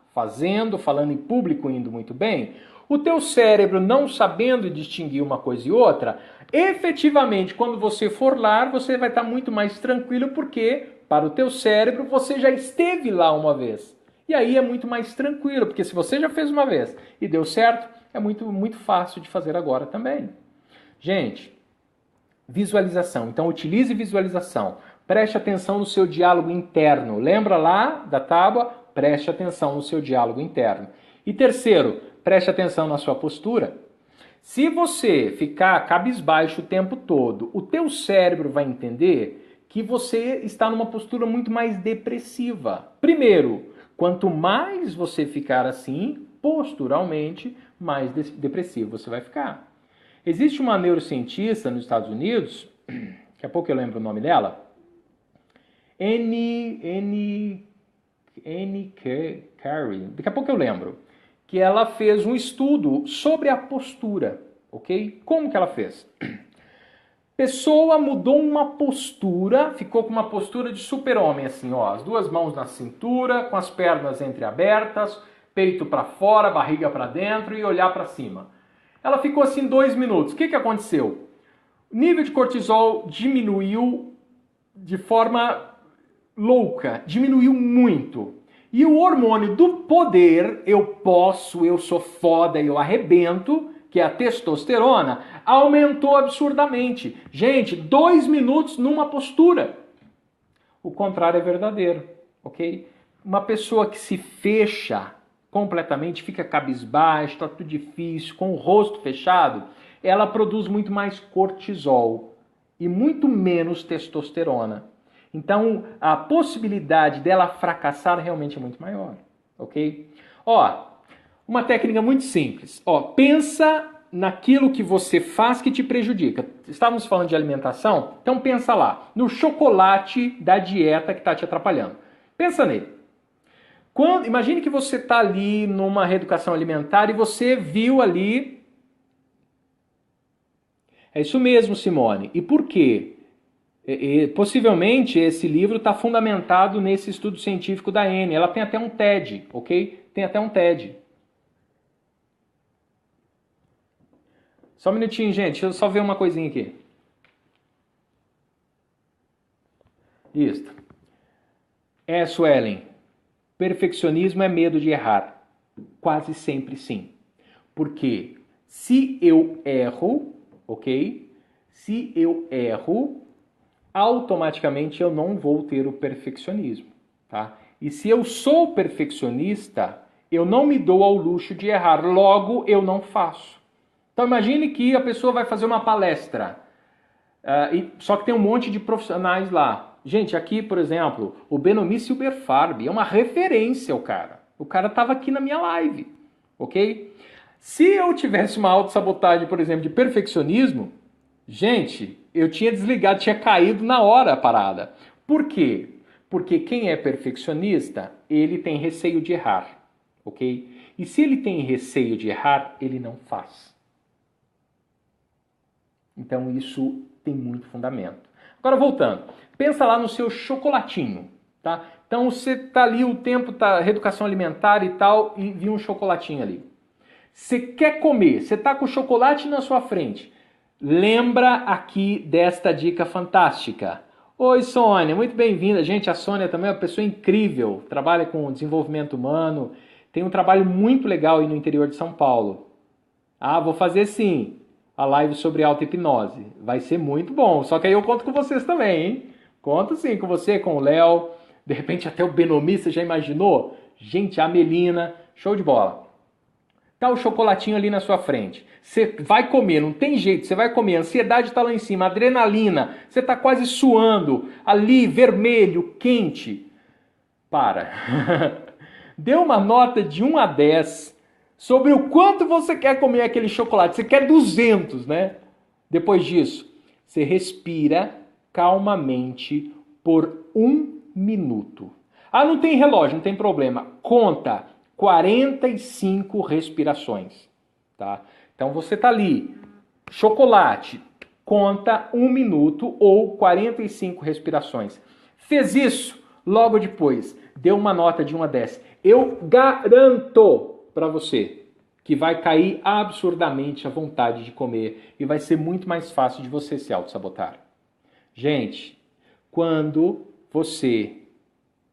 falando em público, indo muito bem, o teu cérebro não sabendo distinguir uma coisa e outra, efetivamente, quando você for lá, você vai estar muito mais tranquilo, porque para o teu cérebro você já esteve lá uma vez. E aí é muito mais tranquilo, porque se você já fez uma vez e deu certo, é muito, muito fácil de fazer agora também. Gente, Visualização. Então, utilize visualização. Preste atenção no seu diálogo interno. Lembra lá da tábua? Preste atenção no seu diálogo interno. E terceiro, preste atenção na sua postura. Se você ficar cabisbaixo o tempo todo, o teu cérebro vai entender que você está numa postura muito mais depressiva. Primeiro, quanto mais você ficar assim, posturalmente, mais depressivo você vai ficar. Existe uma neurocientista nos Estados Unidos, daqui a pouco eu lembro o nome dela, Annie Carey, daqui a pouco eu lembro, que ela fez um estudo sobre a postura, ok? Como que ela fez? Pessoa mudou uma postura, ficou com uma postura de super-homem, assim, ó, as duas mãos na cintura, com as pernas entreabertas, peito para fora, barriga para dentro e olhar para cima. Ela ficou assim 2 minutos. O que aconteceu? O nível de cortisol diminuiu de forma louca, diminuiu muito. E o hormônio do poder, eu posso, eu sou foda, eu arrebento, que é a testosterona, aumentou absurdamente. Gente, 2 minutos numa postura. O contrário é verdadeiro, ok? Uma pessoa que se fecha completamente, fica cabisbaixo, está tudo difícil, com o rosto fechado, ela produz muito mais cortisol e muito menos testosterona. Então, a possibilidade dela fracassar realmente é muito maior, ok? Ó, uma técnica muito simples. Ó, pensa naquilo que você faz que te prejudica. Estávamos falando de alimentação? Então pensa lá, no chocolate da dieta que está te atrapalhando. Pensa nele. Imagine que você está ali numa reeducação alimentar e você viu ali... É isso mesmo, Simone. E por quê? Possivelmente esse livro está fundamentado nesse estudo científico da Annie. Ela tem até um TED, ok? Tem até um TED. Só um minutinho, gente. Deixa eu só ver uma coisinha aqui. Isso. Suelen. Perfeccionismo é medo de errar. Quase sempre sim. Porque se eu erro, ok? Se eu erro, automaticamente eu não vou ter o perfeccionismo, tá? E se eu sou perfeccionista, eu não me dou ao luxo de errar, logo eu não faço. Então imagine que a pessoa vai fazer uma palestra, só que tem um monte de profissionais lá. Gente, aqui, por exemplo, o Benomi Silberfarb é uma referência, o cara. O cara estava aqui na minha live, ok? Se eu tivesse uma autossabotagem, por exemplo, de perfeccionismo, gente, eu tinha desligado, tinha caído na hora a parada. Por quê? Porque quem é perfeccionista, ele tem receio de errar, ok? E se ele tem receio de errar, ele não faz. Então isso tem muito fundamento. Agora voltando, pensa lá no seu chocolatinho, tá? Então você tá ali, o tempo tá reeducação alimentar e tal, e viu um chocolatinho ali. Você quer comer, você tá com o chocolate na sua frente. Lembra aqui desta dica fantástica. Oi, Sônia, muito bem-vinda. Gente, a Sônia também é uma pessoa incrível, trabalha com desenvolvimento humano, tem um trabalho muito legal aí no interior de São Paulo. Ah, vou fazer sim a live sobre auto-hipnose. Vai ser muito bom. Só que aí eu conto com vocês também, hein? Conto sim com você, com o Léo. De repente até o Benomi, você já imaginou? Gente, a Melina, show de bola. Tá o chocolatinho ali na sua frente. Você vai comer, não tem jeito, você vai comer. A ansiedade tá lá em cima, adrenalina. Você tá quase suando. Ali, vermelho, quente. Para. Dê uma nota de 1 a 10 sobre o quanto você quer comer aquele chocolate. Você quer 200, né? Depois disso, você respira calmamente por 1 minuto. Ah, não tem relógio, não tem problema. Conta 45 respirações, tá? Então você tá ali, chocolate, conta 1 minuto ou 45 respirações. Fez isso, logo depois, deu uma nota de 1 a 10. Eu garanto para você que vai cair absurdamente a vontade de comer e vai ser muito mais fácil de você se auto-sabotar. Gente, quando você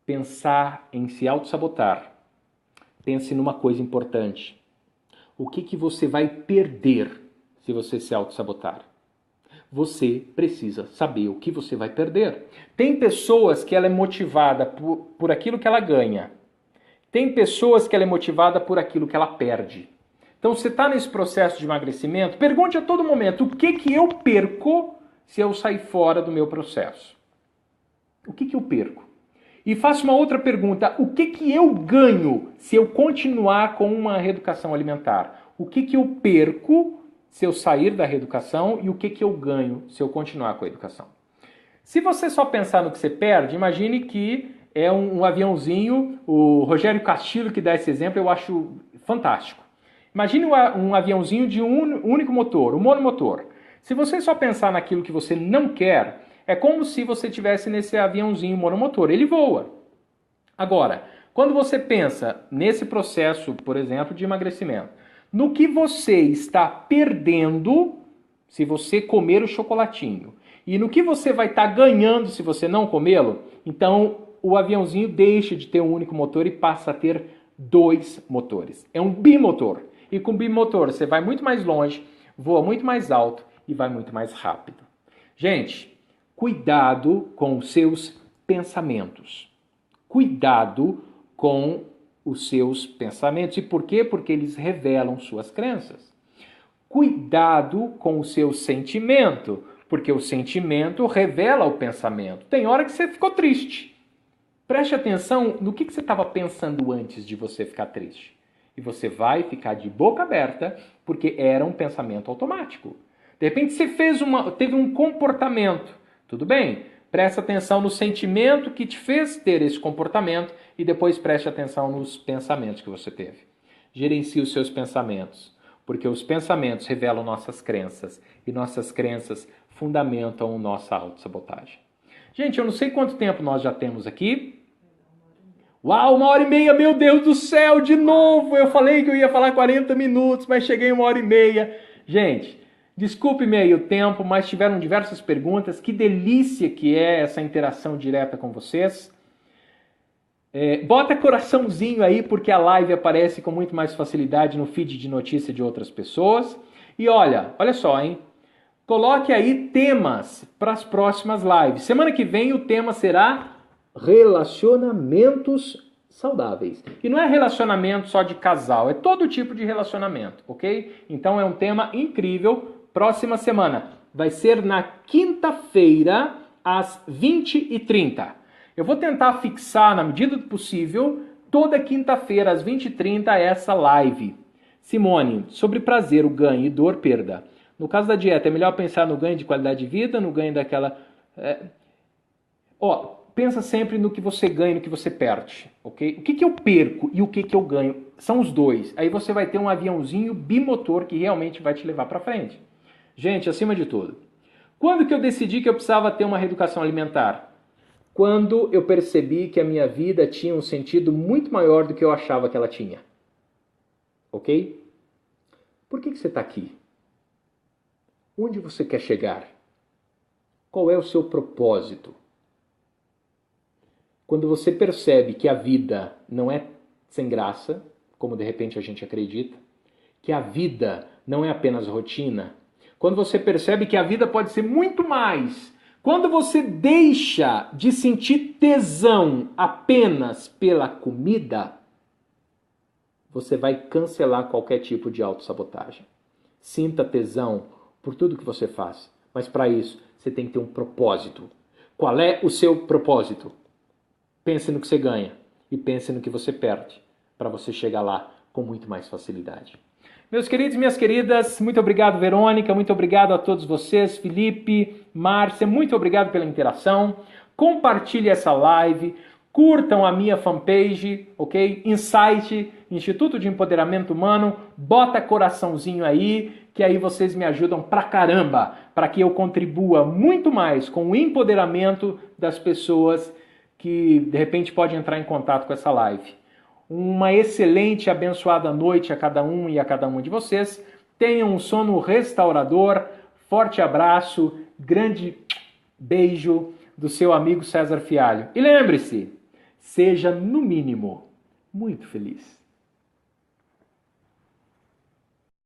pensar em se auto-sabotar, pense numa coisa importante. O que você vai perder se você se auto-sabotar? Você precisa saber o que você vai perder. Tem pessoas que ela é motivada por aquilo que ela ganha. Tem pessoas que ela é motivada por aquilo que ela perde. Então, você está nesse processo de emagrecimento, pergunte a todo momento, o que eu perco se eu sair fora do meu processo? O que eu perco? E faça uma outra pergunta, o que eu ganho se eu continuar com uma reeducação alimentar? O que eu perco se eu sair da reeducação e o que eu ganho se eu continuar com a educação? Se você só pensar no que você perde, imagine que é um aviãozinho, o Rogério Castilho que dá esse exemplo, eu acho fantástico. Imagine um aviãozinho de um único motor, um monomotor. Se você só pensar naquilo que você não quer, é como se você estivesse nesse aviãozinho monomotor, ele voa. Agora, quando você pensa nesse processo, por exemplo, de emagrecimento, no que você está perdendo se você comer o chocolatinho e no que você vai estar ganhando se você não comê-lo, então o aviãozinho deixa de ter um único motor e passa a ter 2 motores. É um bimotor. E com bimotor você vai muito mais longe, voa muito mais alto e vai muito mais rápido. Gente, cuidado com os seus pensamentos. Cuidado com os seus pensamentos. E por quê? Porque eles revelam suas crenças. Cuidado com o seu sentimento, porque o sentimento revela o pensamento. Tem hora que você ficou triste. Preste atenção no que você estava pensando antes de você ficar triste. E você vai ficar de boca aberta, porque era um pensamento automático. De repente você teve um comportamento. Tudo bem, preste atenção no sentimento que te fez ter esse comportamento e depois preste atenção nos pensamentos que você teve. Gerencie os seus pensamentos, porque os pensamentos revelam nossas crenças e nossas crenças fundamentam nossa autossabotagem. Gente, eu não sei quanto tempo nós já temos aqui. Uau, 1h30, meu Deus do céu, de novo! Eu falei que eu ia falar 40 minutos, mas cheguei em 1h30. Gente, desculpe-me aí o tempo, mas tiveram diversas perguntas. Que delícia que é essa interação direta com vocês. Bota coraçãozinho aí, porque a live aparece com muito mais facilidade no feed de notícia de outras pessoas. E olha só, hein? Coloque aí temas para as próximas lives. Semana que vem o tema será relacionamentos saudáveis. E não é relacionamento só de casal, é todo tipo de relacionamento, ok? Então é um tema incrível. Próxima semana vai ser na quinta-feira, às 20h30. Eu vou tentar fixar, na medida do possível, toda quinta-feira, às 20h30, essa live. Simone, sobre prazer, o ganho e dor, perda. No caso da dieta, é melhor pensar no ganho de qualidade de vida, no ganho daquela... Pensa sempre no que você ganha e no que você perde, ok? O que eu perco e o que eu ganho? São os dois. Aí você vai ter um aviãozinho bimotor que realmente vai te levar para frente. Gente, acima de tudo, quando que eu decidi que eu precisava ter uma reeducação alimentar? Quando eu percebi que a minha vida tinha um sentido muito maior do que eu achava que ela tinha. Ok? Por que você está aqui? Onde você quer chegar? Qual é o seu propósito? Quando você percebe que a vida não é sem graça, como de repente a gente acredita, que a vida não é apenas rotina, quando você percebe que a vida pode ser muito mais, quando você deixa de sentir tesão apenas pela comida, você vai cancelar qualquer tipo de autossabotagem. Sinta tesão por tudo que você faz, mas para isso você tem que ter um propósito. Qual é o seu propósito? Pense no que você ganha e pense no que você perde, para você chegar lá com muito mais facilidade. Meus queridos e minhas queridas, muito obrigado, Verônica, muito obrigado a todos vocês, Felipe, Márcia, muito obrigado pela interação. Compartilhe essa live, curtam a minha fanpage, ok? Insight, Instituto de Empoderamento Humano, bota coraçãozinho aí, que aí vocês me ajudam pra caramba, para que eu contribua muito mais com o empoderamento das pessoas que de repente pode entrar em contato com essa live. Uma excelente e abençoada noite a cada um e a cada uma de vocês. Tenham um sono restaurador. Forte abraço, grande beijo do seu amigo César Fialho. E lembre-se, seja no mínimo muito feliz.